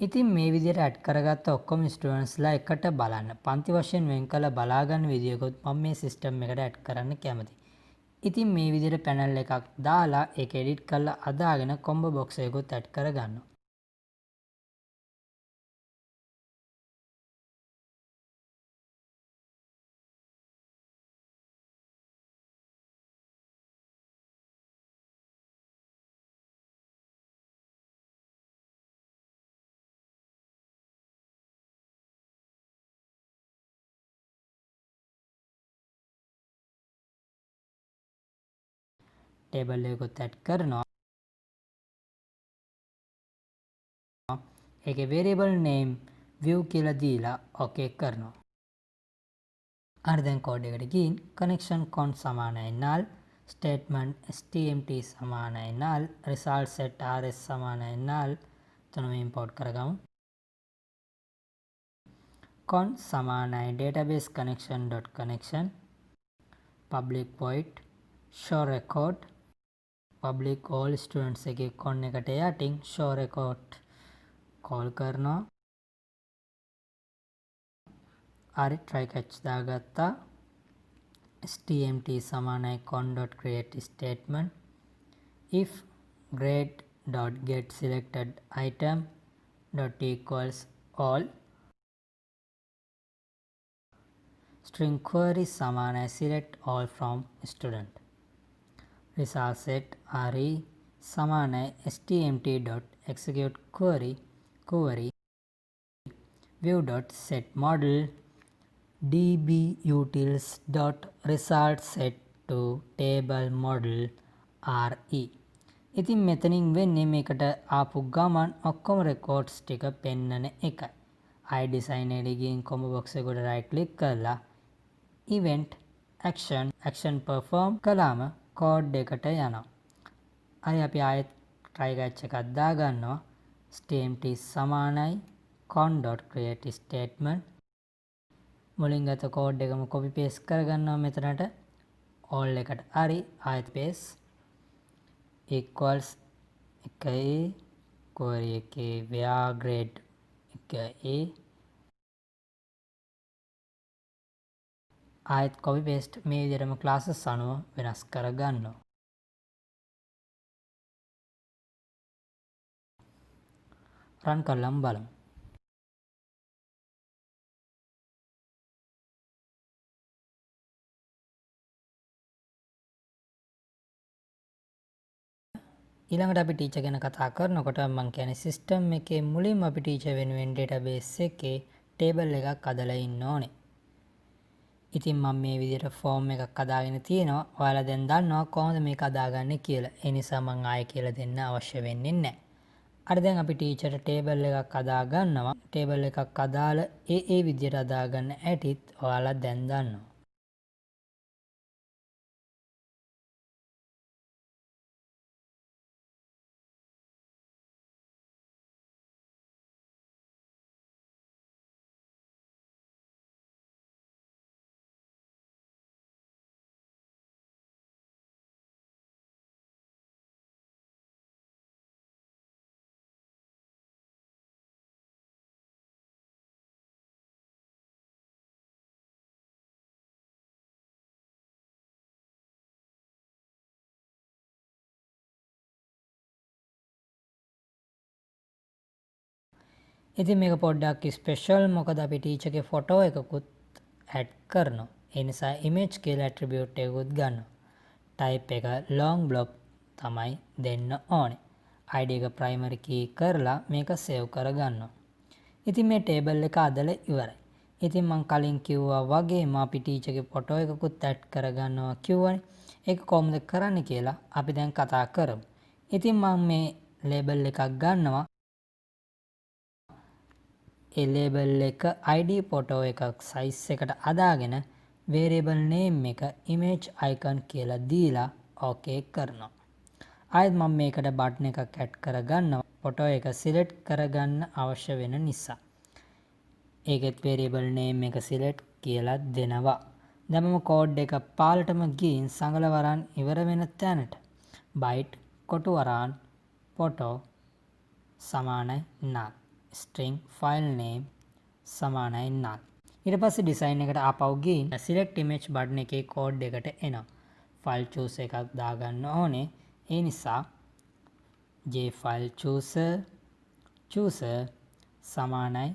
ඉතින් මේ විදිහට ඇඩ් කරගත්ත ඔක්කොම ස්ටුඩන්ට්ස්ලා එකට බලන්න. පන්ති වශයෙන් වෙන් කළ බලා ගන්න විදියකොත් මම මේ සිස්ටම් එකට ඇඩ් කරන්න කැමතියි. ඉතින් මේ විදිහට පැනල් එකක් දාලා ඒක එඩිට් කරලා අදාගෙන කොම්බෝ බොක්ස් එකකුත් ඇඩ් කරගන්නවා. ටේබල් එකකුත් ඇඩ් කරනවා. ඒකේ variable name view කියලා දීලා okay කරනවා. හරි දැන් කෝඩ් එකට ගිහින් connection con සමානයි null, statement stmt සමානයි null, result set rs සමානයි null. තුනම import කරගමු. con සමානයි database connection public void show record public all students එකේ con එකට යටින් show record call කරනවා. හරි try catch දාගත්තා. stmt සමානයි con.create statement if grade.get selected item dot equals all string query සමානයි select all from student result set re සමානයි stmt.execute query view.set model dbutils.result set to table model re. ඉතින් මෙතනින් වෙන්නේ මේකට ආපු ගමන් ඔක්කොම රෙකෝඩ්ස් ටික පෙන්නන එකයි. iDesign එකේ ගිහින් කොම්බෝ බොක්ස් එකට right click කරලා event action perform කළාම කෝඩ් එකට යනවා. හරි අපි ආයෙත් try catch එකක් දාගන්නවා. stmt සමානයි con.create statement මුලින් ගත කෝඩ් එකම copy paste කරගන්නවා මෙතනට all එකට. හරි ආයෙත් paste equals එකයි query එකේ where grade එක a ආයෙත් copy paste මේ විදිහටම classes අනුව වෙනස් කරගන්නවා. run කරලම් බලමු. ඊළඟට අපි ටීචර් ගැන කතා කරනකොට මම කියන්නේ සිස්ටම් එකේ මුලින්ම අපි ටීචර් වෙනුවෙන් ඩේටාබේස් එකේ ටේබල් එකක් හදලා ඉන්න ඕනේ. ඉතින් මම මේ විදිහට ෆෝම් එකක් හදාගෙන තියෙනවා. ඔයාලා දැන් දන්නවා කොහොමද මේක හදාගන්නේ කියලා. ඒ නිසා මම ආයෙ කියලා දෙන්න අවශ්‍ය වෙන්නේ නැහැ. අර දැන් අපි ටීචර්ට ටේබල් එකක් හදා ගන්නවා. ටේබල් එකක් හදාලා ඒ විදිහට හදාගන්න ඇටිත් ඔයාලා දැන් දන්නවා. ඉතින් මේක පොඩ්ඩක් ස්පෙෂල් මොකද අපි ටීචර්ගේ ෆොටෝ එකකුත් ඇඩ් කරනවා. ඒ නිසා image කියලා attribute එකකුත් ගන්නවා. type එක long block තමයි දෙන්න ඕනේ. id එක primary key කරලා මේක save කරගන්නවා. ඉතින් මේ table එක අදලා ඉවරයි. ඉතින් මම කලින් කිව්වා වගේම අපි ටීචර්ගේ ෆොටෝ එකකුත් ඇඩ් කරගන්නවා කිව්වනේ. ඒක කොහොමද කරන්න කියලා අපි දැන් කතා කරමු. ඉතින් මම මේ label එකක් ගන්නවා. ඒ label එක id photo එකක් size එකට අදාගෙන variable name එක image icon කියලා දීලා okay කරනවා. ආයෙත් මම මේකට button එකක් add කරගන්නවා. photo එක select කරගන්න අවශ්‍ය වෙන නිසා. ඒකෙත් variable name එක select කියලා දෙනවා. දැන් මම code එක පාලටම ගිහින් සංගල වරන් ඉවර වෙන තැනට byte කොටු වරන් photo සමානයි null string file name සමානයි null. ඊට පස්සේ design එකට ආපහු ගිහින් select image button එකේ code එකට එනවා. file choose එකක් දාගන්න ඕනේ. ඒ නිසා jfile chooser සමානයි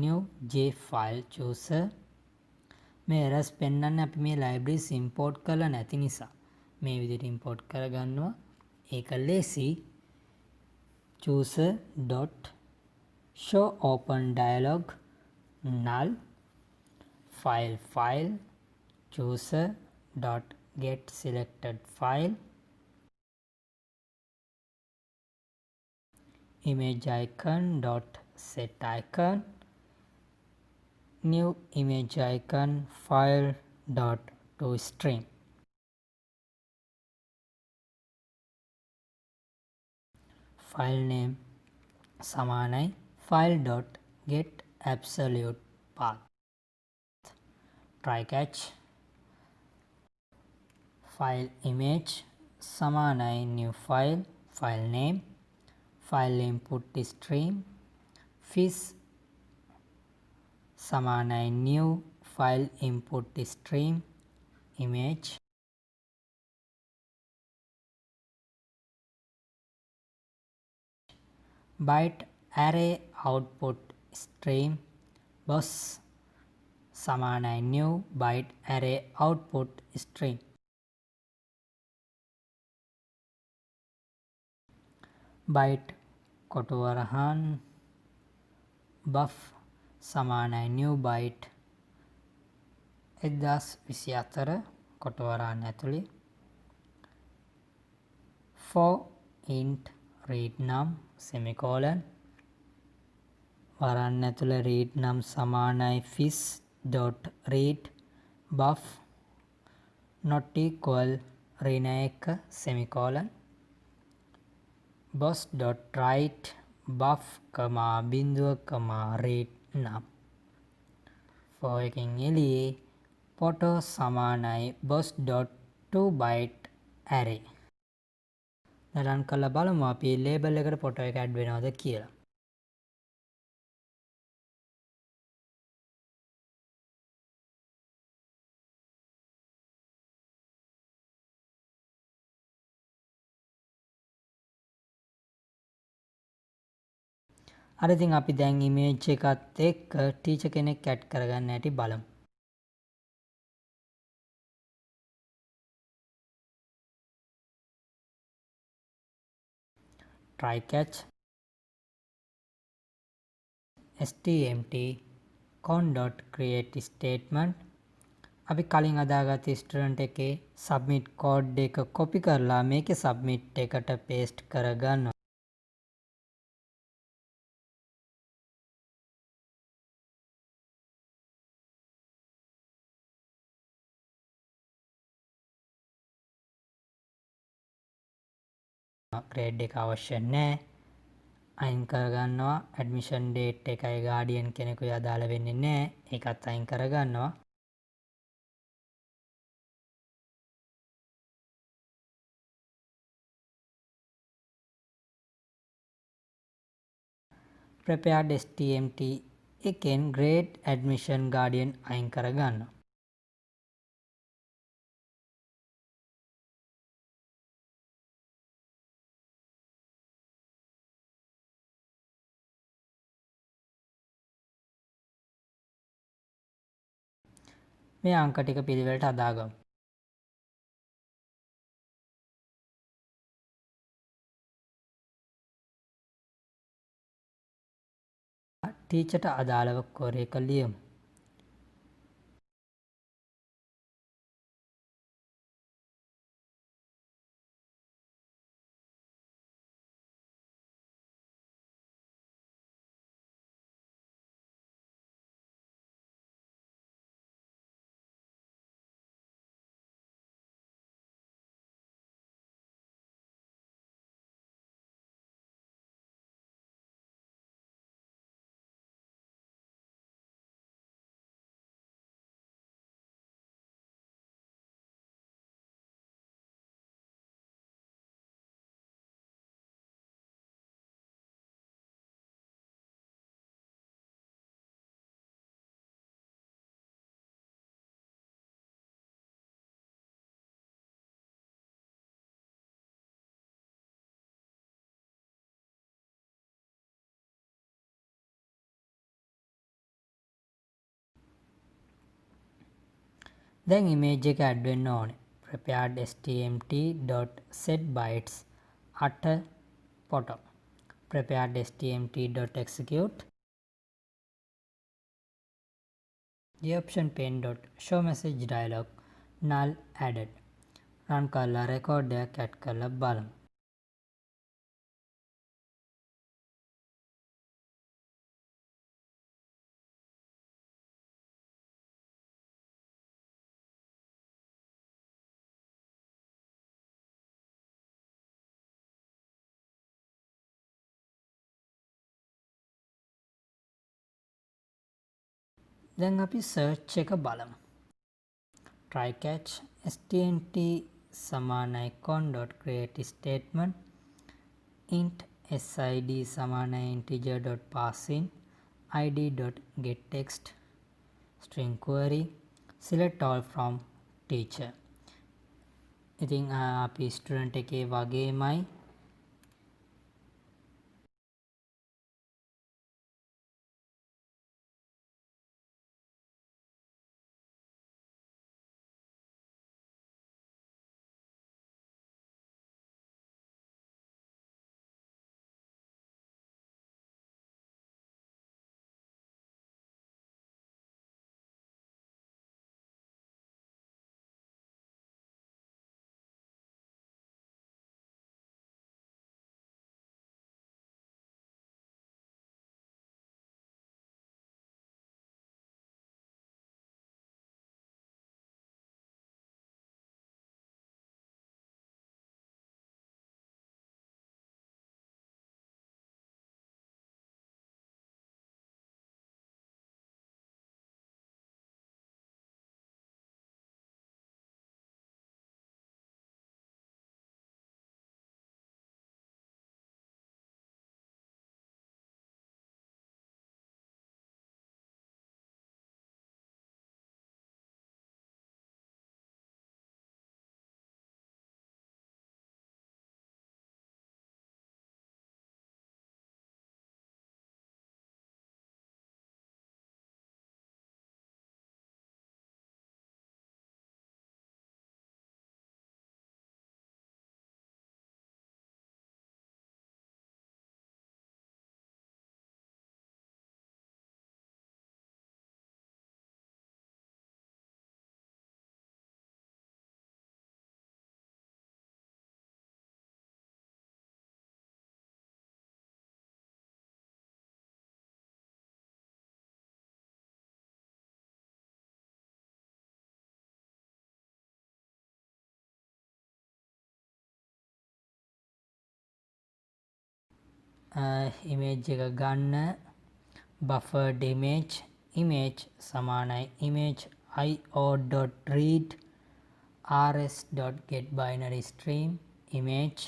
new jfile chooser. මේ errors පෙන්වන්නේ අපි මේ libraries import කරලා නැති නිසා. මේ විදිහට import කරගන්නවා. ඒක ලේසි. chooser.show open dialog null file chooser.get selected file image icon dot set icon new image icon file dot to string file name සමානයි file dot get absolute path try catch file image සමානයි new file name file input stream fish සමානයි new file input stream image byte array output stream boss සමානයි new byte array output stream byte කොටුවරහන් buff සමානයි new byte 1024 කොටුවරහන් ඇතුළේ for int read num semicolon වරන් ඇතුළේ read num සමානයි fish dot read buff not equal ඍණ 1 semicolon boss dot write buff බිඳුව read num for එකෙන් එළියේ photo සමානයි boss dot 2 byte array රන් කරලා බලමු අපි label එකට photo එක add වෙනවද කියලා. අර ඉතින් අපි දැන් image එකත් එක්ක teacher කෙනෙක් add කරගන්න හැටි බලමු. try catch stmt con.create statement අපි කලින් අදාගත්ත student එකේ submit code එක copy කරලා මේකේ submit එකට paste කරගන්නවා. grade එක අවශ්‍ය නැහැ. අයින් කරගන්නවා. admission date එකයි guardian කෙනෙකුයි අදාළ වෙන්නේ නැහැ. ඒකත් අයින් කරගන්නවා. prepared stmt එකෙන් grade admission guardian අයින් කරගන්නවා. මේ අංක ටික පිළිවෙලට අදාගමු. ටීචර්ට අදාළව කොර එක ලියමු. දැන් image එක add වෙන්න ඕනේ. prepared stmt.setBytes 8 photo. prepared stmt.execute. The option pane.show message dialog null added. run කරලා record එකක් add කරලා බලමු. දැන් අපි search එක බලමු. try catch stnt සමානයි con.create statement int sid සමානයි integer.parseIn id.getText string query select all from teacher. ඉතින් අපි student එකේ වගේමයි image එක ගන්න buffered image සමානයි image io.read rs.getBinary stream image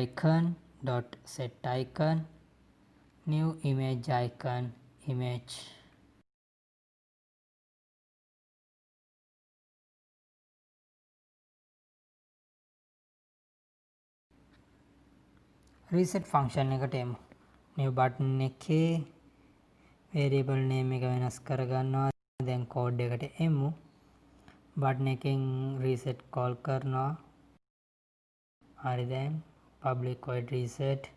icon dot set icon new image icon image reset function එකට එමු. new button එකේ variable name එක වෙනස් කරගන්නවා. දැන් code එකට එමු. button එකෙන් reset call කරනවා. හරි දැන් public void reset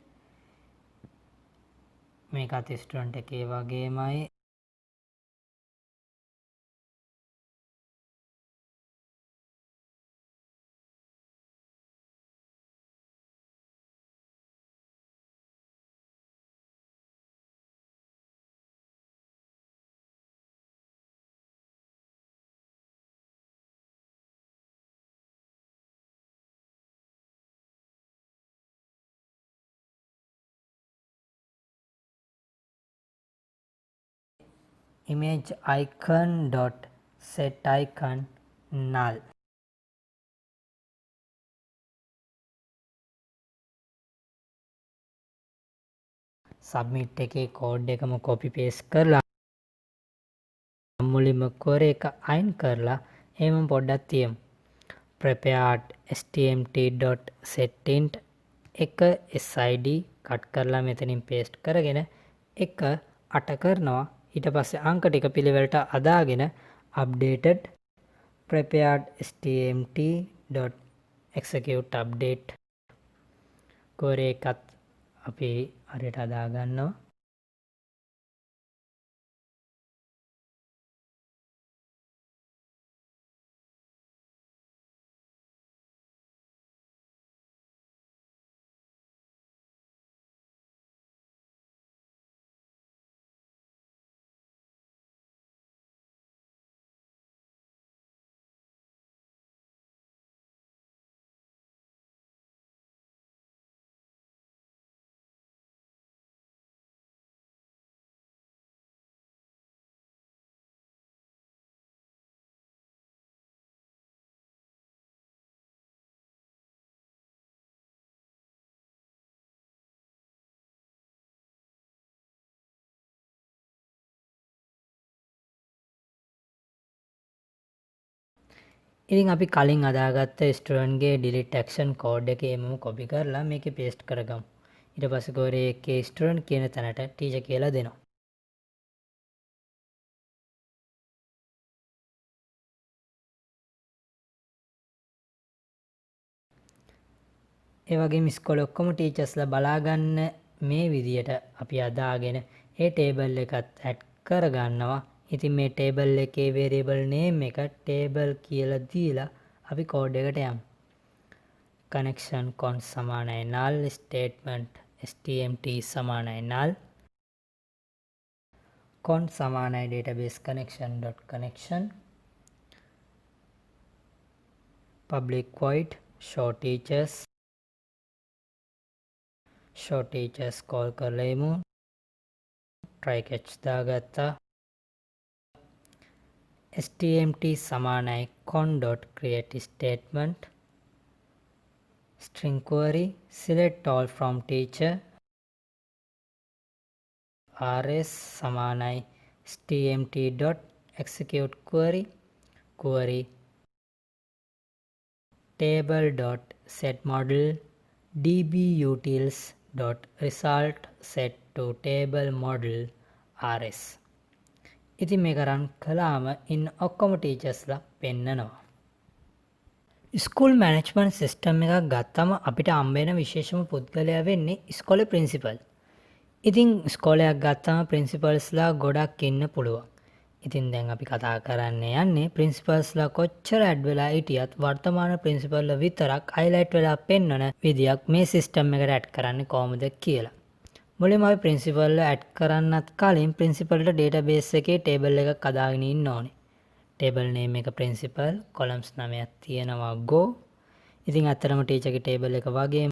මේකත් student එකේ වගේමයි image icon dot set icon null submit එකේ code එකම copy paste කරලා මුලින්ම core එක අයින් කරලා එහෙම පොඩ්ඩක් තියමු. prepared stmt.setInt එක sid cut කරලා මෙතනින් paste කරගෙන එක 8 කරනවා ඊට පස්සේ අංක ටික පිළිවෙලට අදාගෙන updated prepared stmt.execute update query එකත් අපි හරියට අදා ගන්නවා. ඉතින් අපි කලින් අදාගත්ත ස්ටුඩන්ට්ගේ delete action code එක එමු copy කරලා මේකේ paste කරගමු. ඊට පස්සේ query එකේ student කියන තැනට teacher කියලා දෙනවා. ඒ වගේම ඉස්කෝලේ ඔක්කොම ටීචර්ස්ලා බලා ගන්න මේ විදියට අපි අදාගෙන ඒ ටේබල් එකත් ඇඩ් කරගන්නවා. ඉතින් මේ ටේබල් එකේ variable name එක table කියලා දීලා අපි කෝඩ් එකට යමු. connection const සමානයි null statement stmt සමානයි null const සමානයි database connection public void show teachers call කරලා එමු. try catch දාගත්තා. stmt සමානයි con.create statement string query select all from teacher rs සමානයි stmt.execute query table.setModel dbutils.result set to table model rs. ඉතින් මේක රන් කළාම ඉන්න ඔක්කොම ටීචර්ස්ලා පෙන්නනවා. ස්කූල් මැනේජ්මන්ට් සිස්ටම් එකක් ගත්තම අපිට හම්බ වෙන විශේෂම පුද්ගලයා වෙන්නේ ඉස්කෝලේ ප්‍රින්සිපල්. ඉතින් ඉස්කෝලයක් ගත්තම ප්‍රින්සිපල්ස්ලා ගොඩක් ඉන්න පුළුවන්. ඉතින් දැන් අපි කතා කරන්න යන්නේ ප්‍රින්සිපල්ස්ලා කොච්චර ඇඩ් වෙලා හිටියත් වර්තමාන ප්‍රින්සිපල්ලා විතරක් highlight වෙලා පෙන්වන විදියක් මේ සිස්ටම් එකට ඇඩ් කරන්නේ කොහොමද කියලා. මුලින්ම අපි ප්‍රින්සිපල්ලා ඇඩ් කරන්නත් කලින් ප්‍රින්සිපල්ට database එකේ table එකක් හදාගෙන ඉන්න ඕනේ. table name එක principal columns 9ක් තියෙනවා go. ඉතින් අතරම teacher ගේ table එක වගේ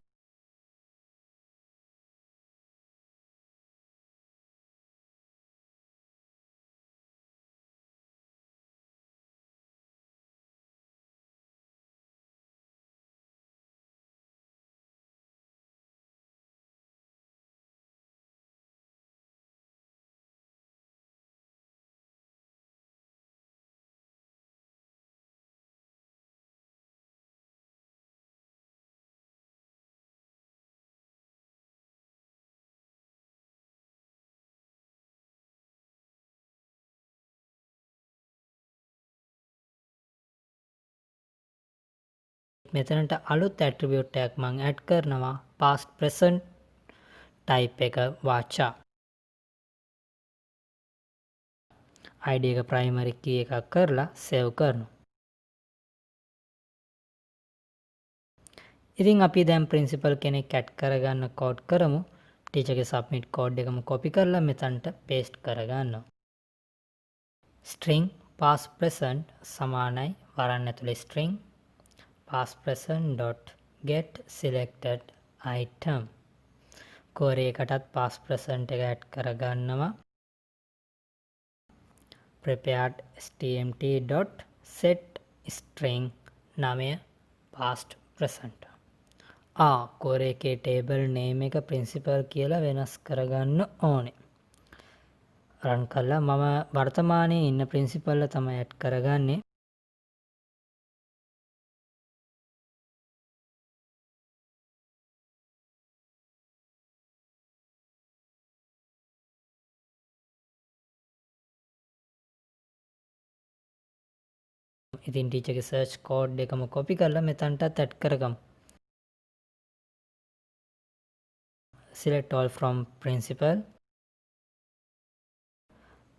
මෙතනට අලුත් attribute එකක් මම ඇඩ් කරනවා past present type එක වාචා. id එක primary key එකක් කරලා save කරනවා. ඉතින් අපි දැන් principal කෙනෙක් ඇඩ් කරගන්න code කරමු. teacher ගේ submit code එකම copy කරලා මෙතනට paste කරගන්නවා. string past present සමානයි වරන් ඇතුලේ string past present dot get selected item. query එකටත් past present එක ඇඩ් කරගන්නවා. prepared stmt dot set string 9 past present. query එකේ table name එක principal කියලා වෙනස් කරගන්න ඕනේ. රන් කළා මම වර්තමානයේ ඉන්න principal තමයි ඇඩ් කරගන්නේ. ඉතින් ටීචර්ගේ සර්ච් කෝඩ් එකම කොපි කරලා මෙතනටත් ඇඩ් කරගමු. select all from principal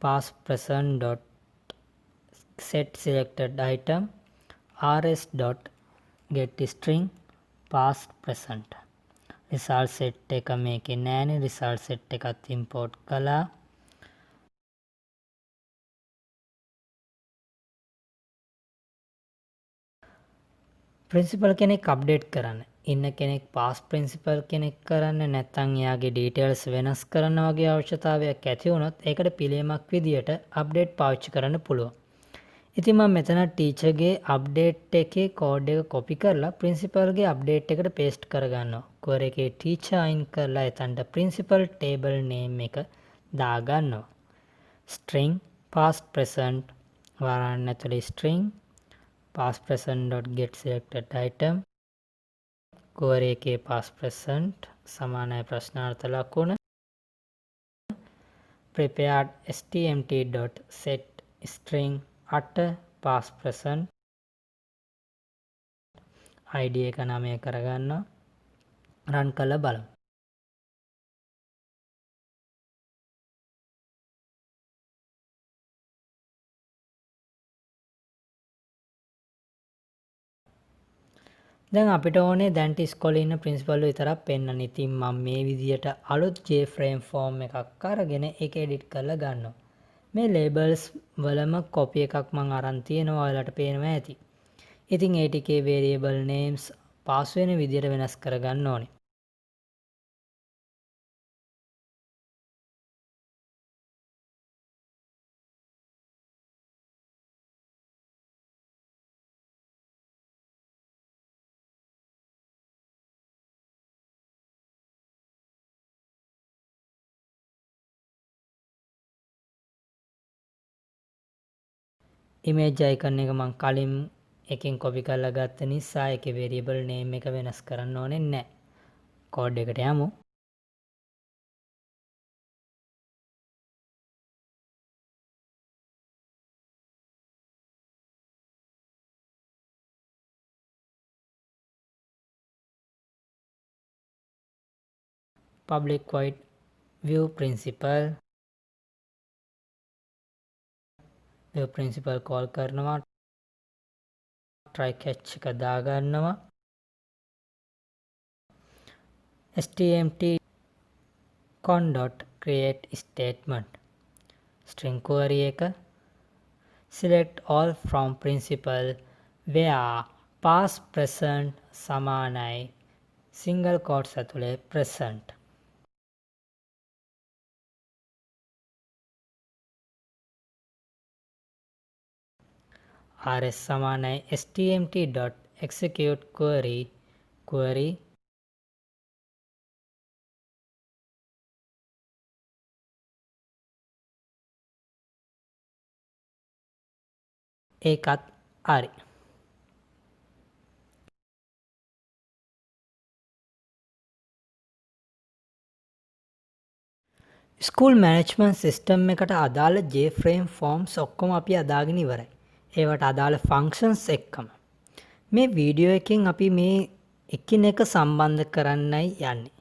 past present dot set selected item rs dot get string past present result set එක මේකේ නෑනේ result set එකත් import කළා. principal කෙනෙක් අප්ඩේට් කරන්න ඉන්න කෙනෙක් past principal කෙනෙක් කරන්න නැත්නම් එයාගේ details වෙනස් කරන්න වගේ අවශ්‍යතාවයක් ඇති වුණොත් ඒකට පිළියමක් විදියට අප්ඩේට් පාවිච්චි කරන්න පුළුවන්. ඉතින් මම මෙතන ටීචර්ගේ අප්ඩේට් එකේ කෝඩ් එක කොපි කරලා ප්‍රින්සිපල්ගේ අප්ඩේට් එකට පේස්ට් කරගන්නවා. query එකේ ටීචර් අයින් කරලා එතනට ප්‍රින්සිපල් ටේබල් නේම් එක දාගන්නවා. string past present වරන් ඇතුලේ string past present dot get selected item query එකේ past present සමානයි ප්‍රශ්නාර්ථ ලකුණ prepared stmt dot set string 8 past present id එක 9 කරගන්නවා. රන් කරලා බලමු. දැන් අපිට ඕනේ දැන්ට ඉස්කෝලේ ඉන්න ප්‍රින්සිපල්ව විතරක් පෙන්වන්න. ඉතින් මම මේ විදියට අලුත් JFrame form එකක් අරගෙන ඒක edit කරලා ගන්නවා. මේ labels වලම copy එකක් මම අරන් තියෙනවා. ඔයාලට පේනවා ඇති. ඉතින් ඒ ටිකේ variable names pass වෙන විදියට වෙනස් කරගන්න ඕනේ. image icon එක මම කලින් එකෙන් copy කරලා ගත්ත නිසා ඒකේ variable name එක වෙනස් කරන්න ඕනේ නැහැ. කෝඩ් එකට යමු. public void view principal view principal call කරනවා. try catch එක දාගන්නවා. stmt con dot create statement string query එක select all from principal where past present සමානයි single quotes ඇතුලේ present rs සමානයි stmt dot execute query ඒකත් හරි. School management system එකට අදාළ JFrame forms ඔක්කොම අපි අදාගෙන ඉවරයි. ඒවට අදාළ functions එක්කම. මේ වීඩියෝ එකෙන් අපි මේ එකිනෙක සම්බන්ධ කරන්නයි යන්නේ.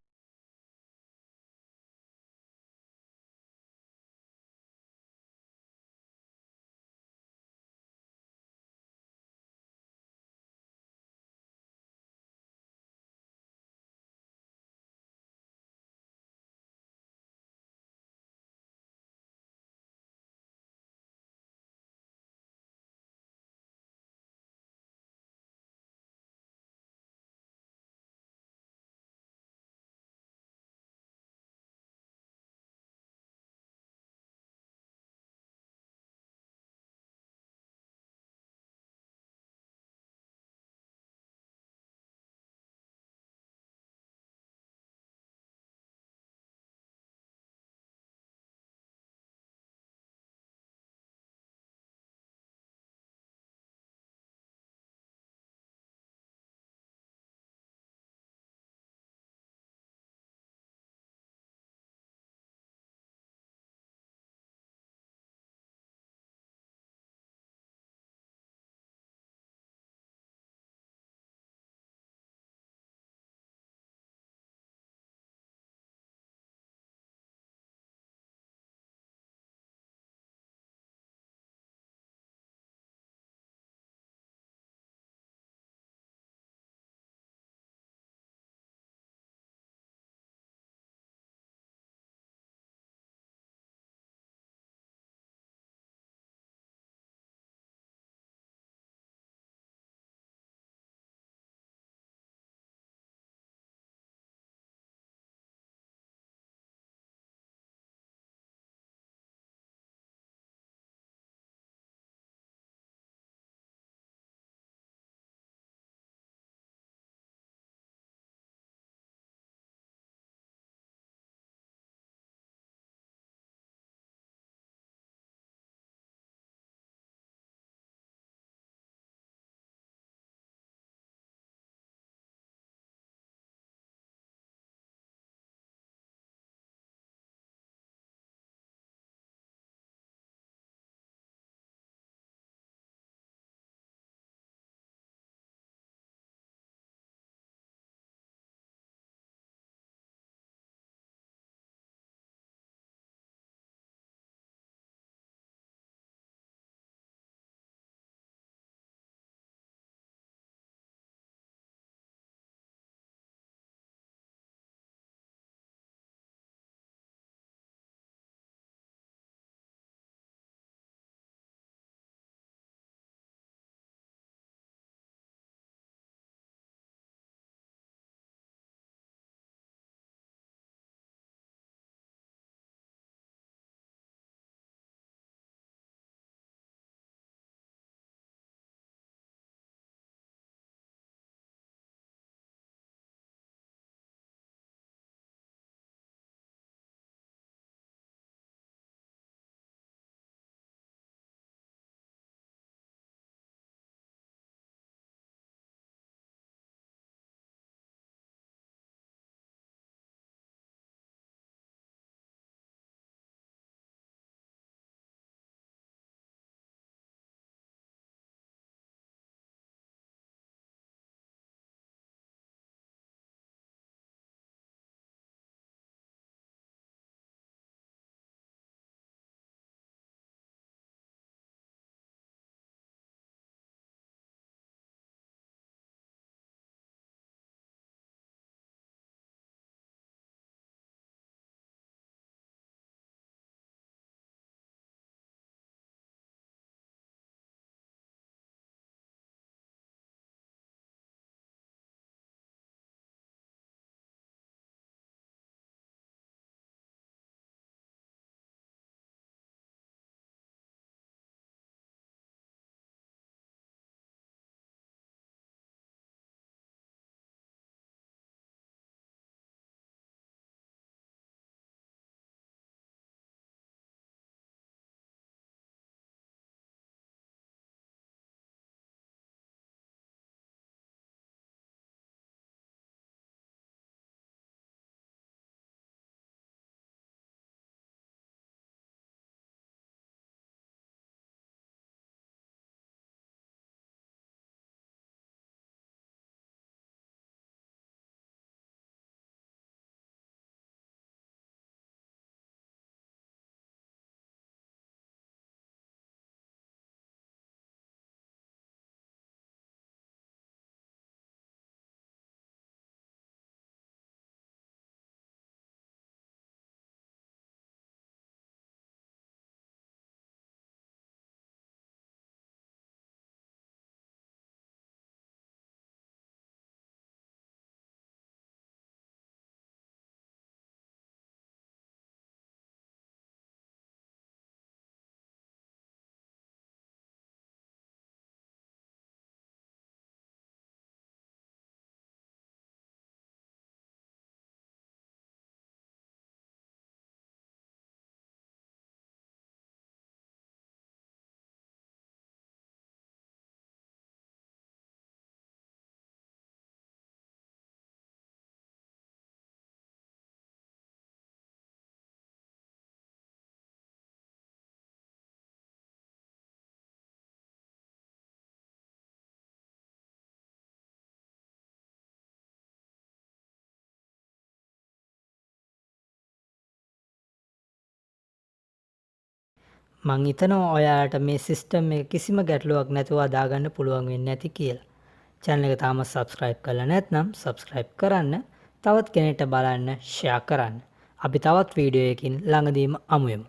මං හිතනවා ඔයාලට මේ සිස්ටම් එක කිසිම ගැටලුවක් නැතුව දාගන්න පුළුවන් වෙන්නේ නැති කියලා. channel එක තාම subscribe කරලා නැත්නම් subscribe කරන්න. තවත් කෙනෙක්ට බලන්න share කරන්න. අපි තවත් වීඩියෝ එකකින් ළඟදීම අමු වෙමු.